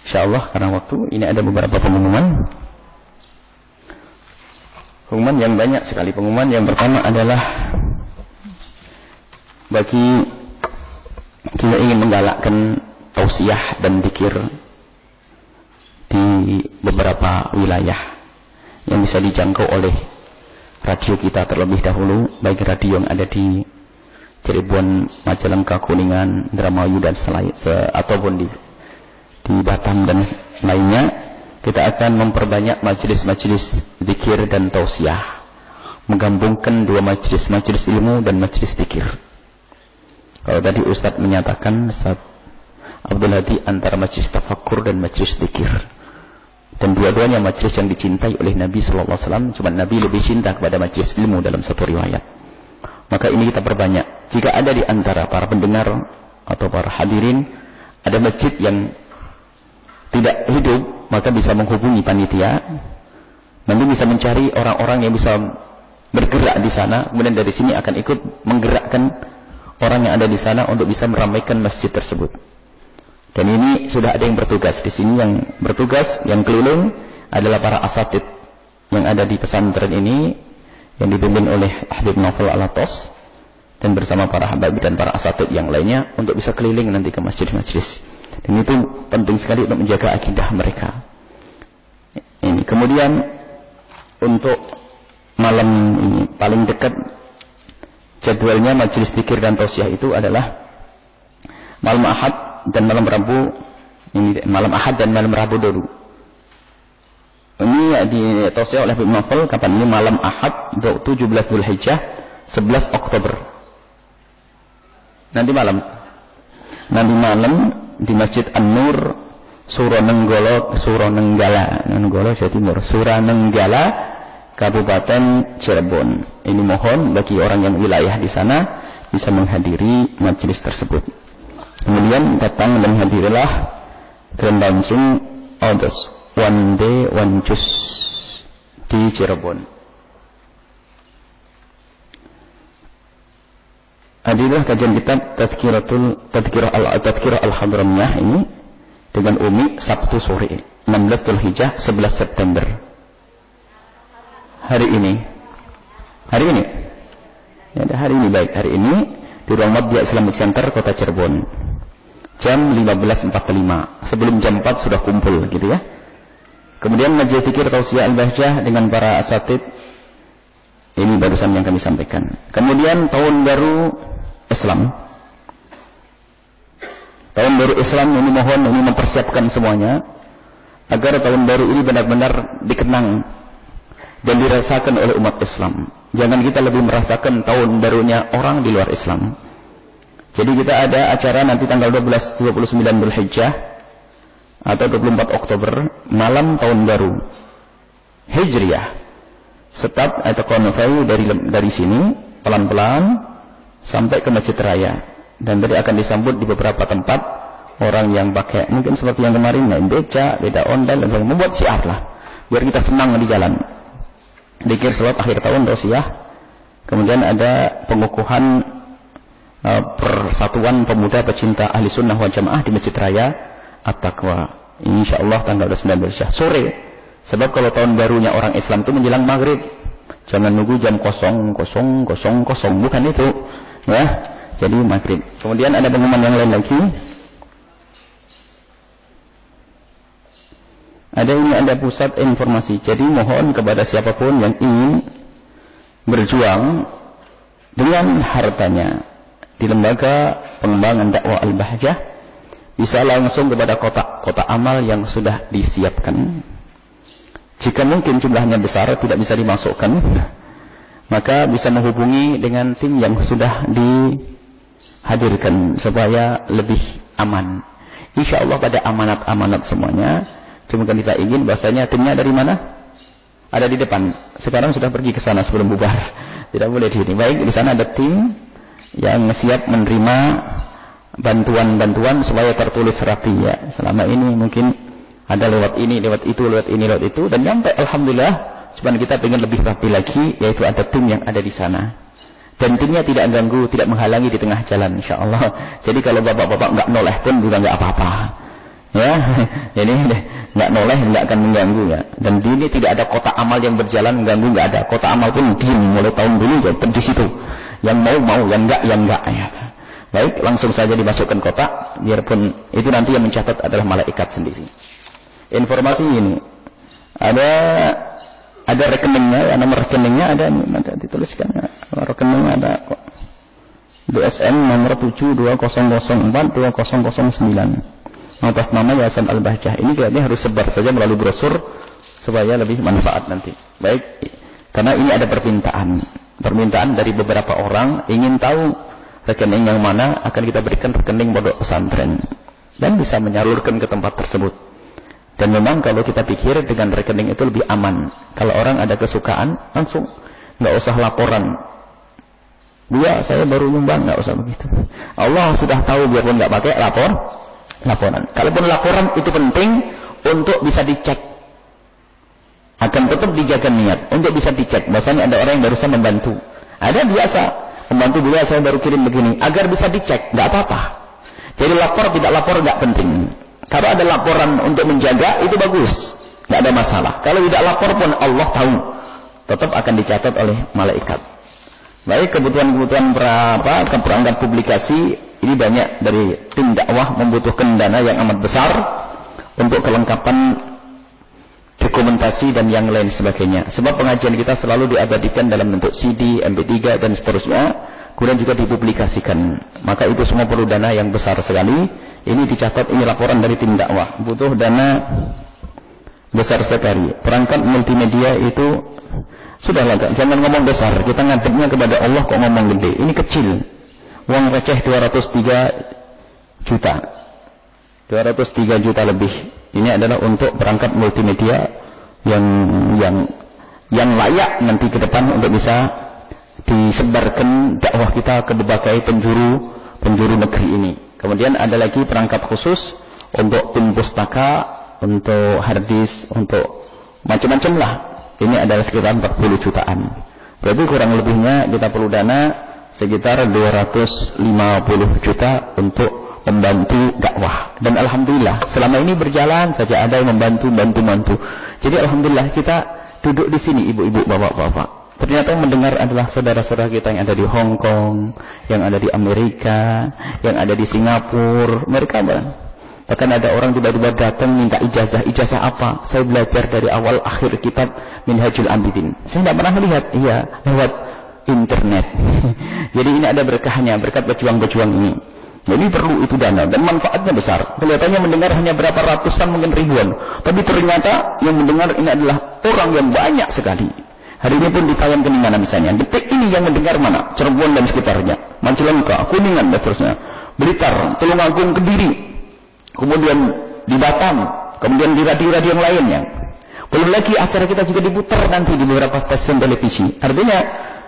insyaallah karena waktu. Ini ada beberapa pengumuman. Pengumuman yang banyak sekali. Pengumuman yang pertama adalah bagi kita ingin menggalakkan tausiah dan zikir di beberapa wilayah yang bisa dijangkau oleh radio kita terlebih dahulu, baik radio yang ada di Cirebon, Majalengka, Kuningan, Indramayu dan ataupun di Batam dan lainnya. Kita akan memperbanyak majelis-majelis zikir dan tausiah, menggabungkan dua majelis ilmu dan majelis zikir. Kalau tadi Ustadz menyatakan Abdul Hadi antara majelis tafakkur dan majelis zikir, dan dua-duanya majelis yang dicintai oleh Nabi SAW. Cuma Nabi lebih cinta kepada majelis ilmu dalam satu riwayat. Maka ini kita perbanyak. Jika ada di antara para pendengar atau para hadirin ada masjid yang tidak hidup, maka bisa menghubungi panitia. Nanti bisa mencari orang-orang yang bisa bergerak di sana. Kemudian dari sini akan ikut menggerakkan orang yang ada di sana untuk bisa meramaikan masjid tersebut. Dan ini sudah ada yang bertugas di sini. Yang bertugas, yang keliling adalah para asatid yang ada di pesantren ini, yang dipimpin oleh Habib Novel Alatos dan bersama para habib dan para asatid yang lainnya untuk bisa keliling nanti ke masjid-masjid. Dan itu penting sekali untuk menjaga akidah mereka. Ini kemudian untuk malam ini paling dekat jadwalnya majelis zikir dan tausiah itu adalah malam Ahad dan malam Rabu. Ini malam Ahad dan malam Rabu dulu. Ini di tausiah oleh Habib Novel kapan ini? Malam Ahad 17 Dzulhijjah 11 Oktober. Nanti malam di Masjid An-Nur Suranenggala, Jawa Timur, Suranenggala, Kabupaten Cirebon. Ini mohon bagi orang yang wilayah di sana bisa menghadiri majelis tersebut. Kemudian datang dan hadirilah grand launching August One Day One Juice di Cirebon. Hadirilah kajian kitab Tadhkirah Al-Hadramiyah ini dengan Umi Sabtu sore 16 Dzulhijjah 11 September. Hari ini ya, hari ini baik, hari ini di ruang Madya Islamic Center Kota Cirebon jam 15.45. Sebelum jam 4 sudah kumpul gitu ya. Kemudian majelis zikir tausiah al-bahjah dengan para asatid. Ini barusan yang kami sampaikan. Kemudian tahun baru Islam. Tahun baru Islam ini mohon ini mempersiapkan semuanya agar tahun baru ini benar-benar dikenang dan dirasakan oleh umat Islam. Jangan kita lebih merasakan tahun barunya orang di luar Islam. Jadi kita ada acara nanti tanggal 29 Dzulhijjah atau 24 Oktober, malam tahun baru Hijriah. Start atau konvoy dari sini pelan-pelan sampai ke Masjid Raya. Dan tadi akan disambut di beberapa tempat orang yang pakai mungkin seperti yang kemarin main beca, beda ondel dan membuat syiar lah biar kita senang di jalan. Zikir salat akhir tahun tausiah. Kemudian ada pengukuhan Persatuan Pemuda Pecinta Ahli Sunnah wal Jamaah di Masjid Raya At-Taqwa. Insyaallah tanggal 29 sore. Sebab kalau tahun barunya orang Islam itu menjelang maghrib. Jangan nunggu jam 00.00, bukan itu. Ya, jadi maghrib. Kemudian ada pengumuman yang lain lagi. Ada pusat informasi. Jadi mohon kepada siapapun yang ingin berjuang dengan hartanya di lembaga pengembangan dakwah al-bahjah bisa langsung kepada kotak amal yang sudah disiapkan. Jika mungkin jumlahnya besar tidak bisa dimasukkan, maka bisa menghubungi dengan tim yang sudah dihadirkan supaya lebih aman. Insyaallah pada amanat-amanat semuanya. Cuma kan kita ingin bahasanya timnya dari mana? Ada di depan. Sekarang sudah pergi ke sana sebelum bubar. Tidak boleh di sini. Baik, di sana ada tim yang siap menerima bantuan-bantuan supaya tertulis rapi ya. Selama ini mungkin ada lewat ini, lewat itu, lewat ini, lewat itu, dan sampai alhamdulillah cuman kita pengen lebih rapi lagi, yaitu ada tim yang ada di sana. Dan timnya tidak ganggu, tidak menghalangi di tengah jalan insyaallah. Jadi kalau bapak-bapak enggak noleh pun juga enggak apa-apa. Ya, jadi enggak noleh enggak akan mengganggu ya. Dan di ini tidak ada kotak amal yang berjalan mengganggu, enggak ada. Kotak amal pun diam mulai tahun dulu ya di situ. Yang mau, yang enggak ya. Baik, langsung saja dimasukkan kotak, biarpun itu nanti yang mencatat adalah malaikat sendiri. Informasi ini ada rekeningnya, ya, nomor rekeningnya ada dituliskan. Rekeningnya ada kok. DSM nomor 7200420009. Atas nama Yayasan Al-Bahjah. Ini kayaknya harus sebar saja melalui brosur supaya lebih manfaat nanti. Baik, karena ini ada permintaan dari beberapa orang ingin tahu rekening yang mana akan kita berikan rekening pondok pesantren dan bisa menyalurkan ke tempat tersebut. Dan memang kalau kita pikir dengan rekening itu lebih aman. Kalau orang ada kesukaan langsung, nggak usah laporan. Saya baru nyumbang, nggak usah begitu. Allah sudah tahu biarpun nggak pakai laporan. Kalaupun laporan itu penting untuk bisa dicek. Akan tetap dijaga niat untuk bisa dicek. Bahasanya ada orang yang barusan membantu. Ada biasa membantu dulu, saya baru kirim begini, agar bisa dicek, nggak apa-apa. Jadi lapor tidak lapor nggak penting. Kalau ada laporan untuk menjaga itu bagus, nggak ada masalah. Kalau tidak lapor pun Allah tahu, tetap akan dicatat oleh malaikat. Baik, kebutuhan perangkat publikasi ini banyak dari tim dakwah membutuhkan dana yang amat besar untuk kelengkapan dokumentasi dan yang lain sebagainya. Sebab pengajian kita selalu diabadikan dalam bentuk CD, MP3 dan seterusnya, kemudian juga dipublikasikan. Maka itu semua perlu dana yang besar sekali. Ini dicatat, ini laporan dari tim dakwah. Butuh dana besar sekali. Perangkat multimedia itu sudahlah, jangan ngomong besar. Kita ngadepnya kepada Allah kok ngomong gede. Ini kecil. Uang receh 203 juta. 203 juta lebih. Ini adalah untuk perangkat multimedia yang layak nanti ke depan untuk bisa disebarkan dakwah kita ke berbagai penjuru negeri ini. Kemudian ada lagi perangkat khusus untuk tim pustaka, untuk harddisk, untuk macam-macam lah. Ini adalah sekitar 40 jutaan. Berarti kurang lebihnya kita perlu dana sekitar 250 juta untuk membantu dakwah. Dan alhamdulillah selama ini berjalan saja ada yang membantu. Jadi alhamdulillah kita duduk di sini, ibu-ibu, bapak-bapak. Ternyata mendengar adalah saudara-saudara kita yang ada di Hong Kong, yang ada di Amerika, yang ada di Singapura. Mereka bahkan ada orang tiba-tiba datang minta ijazah. Ijazah apa? Saya belajar dari awal akhir kitab Minhajul Abidin. Saya tidak pernah melihat. Iya, lewat internet. Jadi ini ada berkahnya, berkat pejuang-pejuang ini. Jadi perlu itu dana dan manfaatnya besar. Kelihatannya mendengar hanya berapa ratusan, mungkin ribuan. Tapi ternyata yang mendengar ini adalah orang yang banyak sekali. Hari ini pun ditayangkan di mana misalnya. Detik ini yang mendengar mana? Cirebon dan sekitarnya. Majalengka, Kuningan dan seterusnya. Blitar, Tulungagung, Kediri. Kemudian di Batam. Kemudian di radio-radio yang lainnya. Belum lagi acara kita juga diputar nanti di beberapa stasiun televisi. Artinya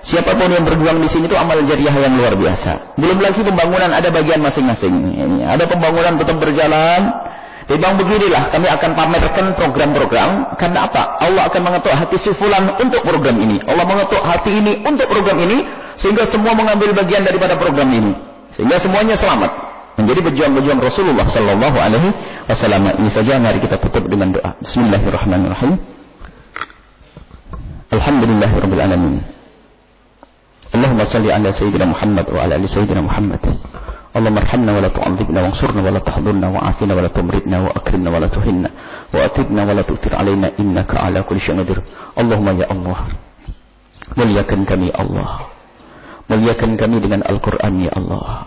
siapapun yang berjuang di sini itu amal jariah yang luar biasa. Belum lagi pembangunan ada bagian masing-masing. Ada pembangunan tetap berjalan. Bang beginilah kami akan pamerkan program-program. Karena apa? Allah akan mengetuk hati si fulan untuk program ini. Allah mengetuk hati ini untuk program ini. Sehingga semua mengambil bagian daripada program ini. Sehingga semuanya selamat. Menjadi pejuang-pejuang Rasulullah Sallallahu Alaihi Wasallam. Ini saja, mari kita tutup dengan doa. Bismillahirrahmanirrahim. Alhamdulillahirabbil alamin. Allahumma salli ala sayyidina Muhammad wa ala ali sayyidina Muhammad. Allahumma arhamna wa la tu'adzibna wansurna wa la tahdhurna wa afina wa la tumridna wa akrimna wa la tuhinna wa atibna wa la tu'thir alaina innaka ala kulli syai'in qadir. Allahumma ya Allah, muliakan kami Allah. Muliakan kami dengan Al-Qur'an ya Allah.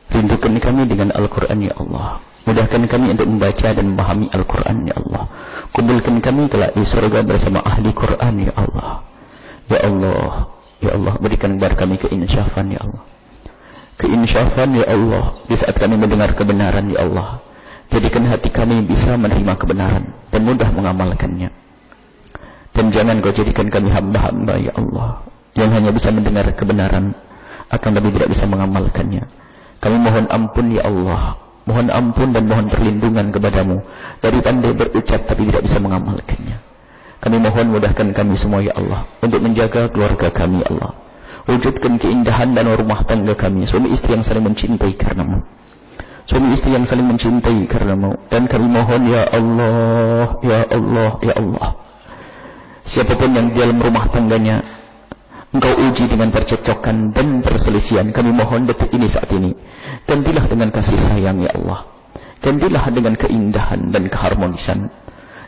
Rindukan kami dengan Al-Quran ya Allah. Mudahkan kami untuk membaca dan memahami Al-Quran ya Allah. Kumpulkan kami kelak di surga bersama ahli Quran ya Allah. Ya Allah, ya Allah, berikan kepada kami keinsyafan ya Allah. Keinsyafan ya Allah di saat kami mendengar kebenaran ya Allah. Jadikan hati kami bisa menerima kebenaran dan mudah mengamalkannya. Dan jangan kau jadikan kami hamba-hamba ya Allah yang hanya bisa mendengar kebenaran akan tapi tidak bisa mengamalkannya. Kami mohon ampun ya Allah. Mohon ampun dan mohon perlindungan kepadamu dari pandai berucap tapi tidak bisa mengamalkannya. Kami mohon mudahkan kami semua ya Allah untuk menjaga keluarga kami ya Allah. Wujudkan keindahan dan rumah tangga kami, suami istri yang saling mencintai karenamu. Suami istri yang saling mencintai karenamu. Dan kami mohon ya Allah, ya Allah, ya Allah. Siapapun yang di dalam rumah tangganya Engkau uji dengan percekcokan dan perselisihan, kami mohon detik ini saat ini gantilah dengan kasih sayang ya Allah, gantilah dengan keindahan dan keharmonisan.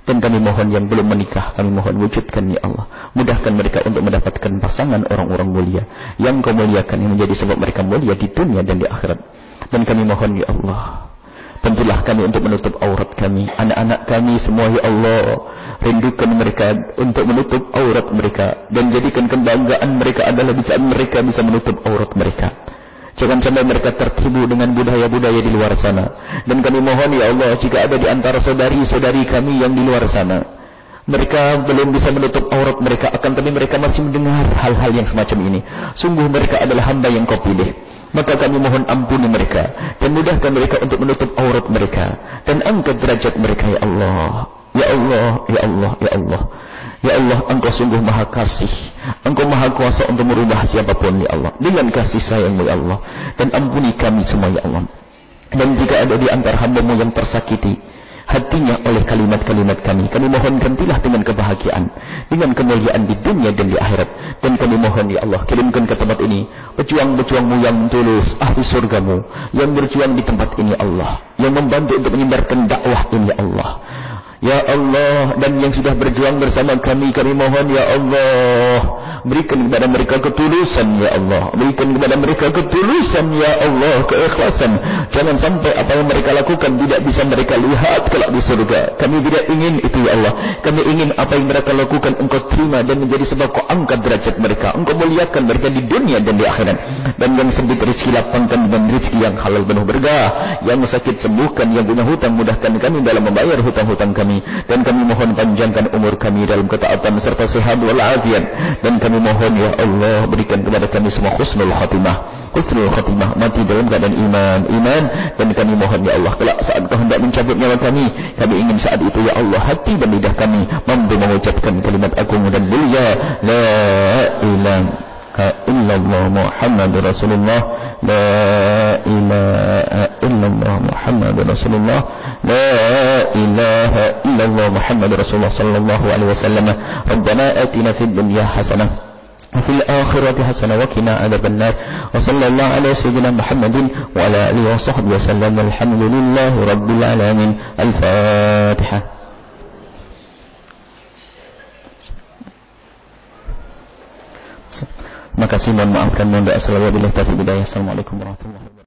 Dan kami mohon yang belum menikah, kami mohon wujudkan ya Allah, mudahkan mereka untuk mendapatkan pasangan orang-orang mulia yang Kau muliakan, yang menjadi sebab mereka mulia di dunia dan di akhirat. Dan kami mohon ya Allah, bantulah kami untuk menutup aurat kami, anak-anak kami semua ya Allah, rindukan mereka untuk menutup aurat mereka, dan jadikan kebanggaan mereka adalah di saat mereka bisa menutup aurat mereka. Jangan sampai mereka tertipu dengan budaya-budaya di luar sana. Dan kami mohon ya Allah, jika ada di antara saudari-saudari kami yang di luar sana, mereka belum bisa menutup aurat mereka, akan tapi mereka masih mendengar hal-hal yang semacam ini, sungguh mereka adalah hamba yang Kau pilih. Maka kami mohon ampuni mereka dan mudahkan mereka untuk menutup aurat mereka dan angkat derajat mereka ya Allah. Ya Allah, ya Allah, ya Allah. Ya Allah, Engkau sungguh maha kasih, Engkau maha kuasa untuk merubah siapapun ya Allah, dengan kasih sayang-Mu ya Allah. Dan ampuni kami semua ya Allah. Dan jika ada di antara hamba-Mu yang tersakiti hatinya oleh kalimat-kalimat kami mohon gantilah dengan kebahagiaan, dengan kemuliaan di dunia dan di akhirat. Dan kami mohon ya Allah, kirimkan ke tempat ini pejuang-pejuang-Mu yang tulus, ahli surga-Mu, yang berjuang di tempat ini Allah, yang membantu untuk menyebarkan dakwah ini ya Allah. Ya Allah, dan yang sudah berjuang bersama kami mohon ya Allah, berikan kepada mereka ketulusan ya Allah, berikan kepada mereka ketulusan ya Allah, keikhlasan. Jangan sampai apa yang mereka lakukan tidak bisa mereka lihat kelak di surga. Kami tidak ingin itu ya Allah. Kami ingin apa yang mereka lakukan Engkau terima dan menjadi sebab Kau angkat derajat mereka, Engkau muliakan mereka di dunia dan di akhirat. Dan yang sedikit rezeki lapangkan dengan rezeki yang halal penuh berkah, yang sakit sembuhkan, yang punya hutang mudahkan kami dalam membayar hutang-hutang kami. Dan kami mohon panjangkan umur kami dalam ketaatan serta sehat walafiat. Dan kami mohon ya Allah, berikan kepada kami semua husnul khatimah, mati dalam keadaan iman. Dan kami mohon ya Allah, kelak saat Kau hendak mencabut nyawa kami ingin saat itu ya Allah, hati dan lidah kami mampu mengucapkan kalimat agung dan mulia, la ilaha illallah Muhammadur Rasulullah, la ilaha illallah Muhammadur Rasulullah, la ilaha illallah Muhammadur Rasulullah sallallahu alaihi wasallam. Rabbana atina fid dunya hasanah وفي الآخرة حسنة وقنا عذاب النار وصلى الله على سيدنا محمد وعلى آله وصحبه وسلم والحمد لله رب العالمين. الفاتحة. Terima kasih, mohon maafkan, mohon doa selalu. Assalamualaikum warahmatullahi wabarakatuh.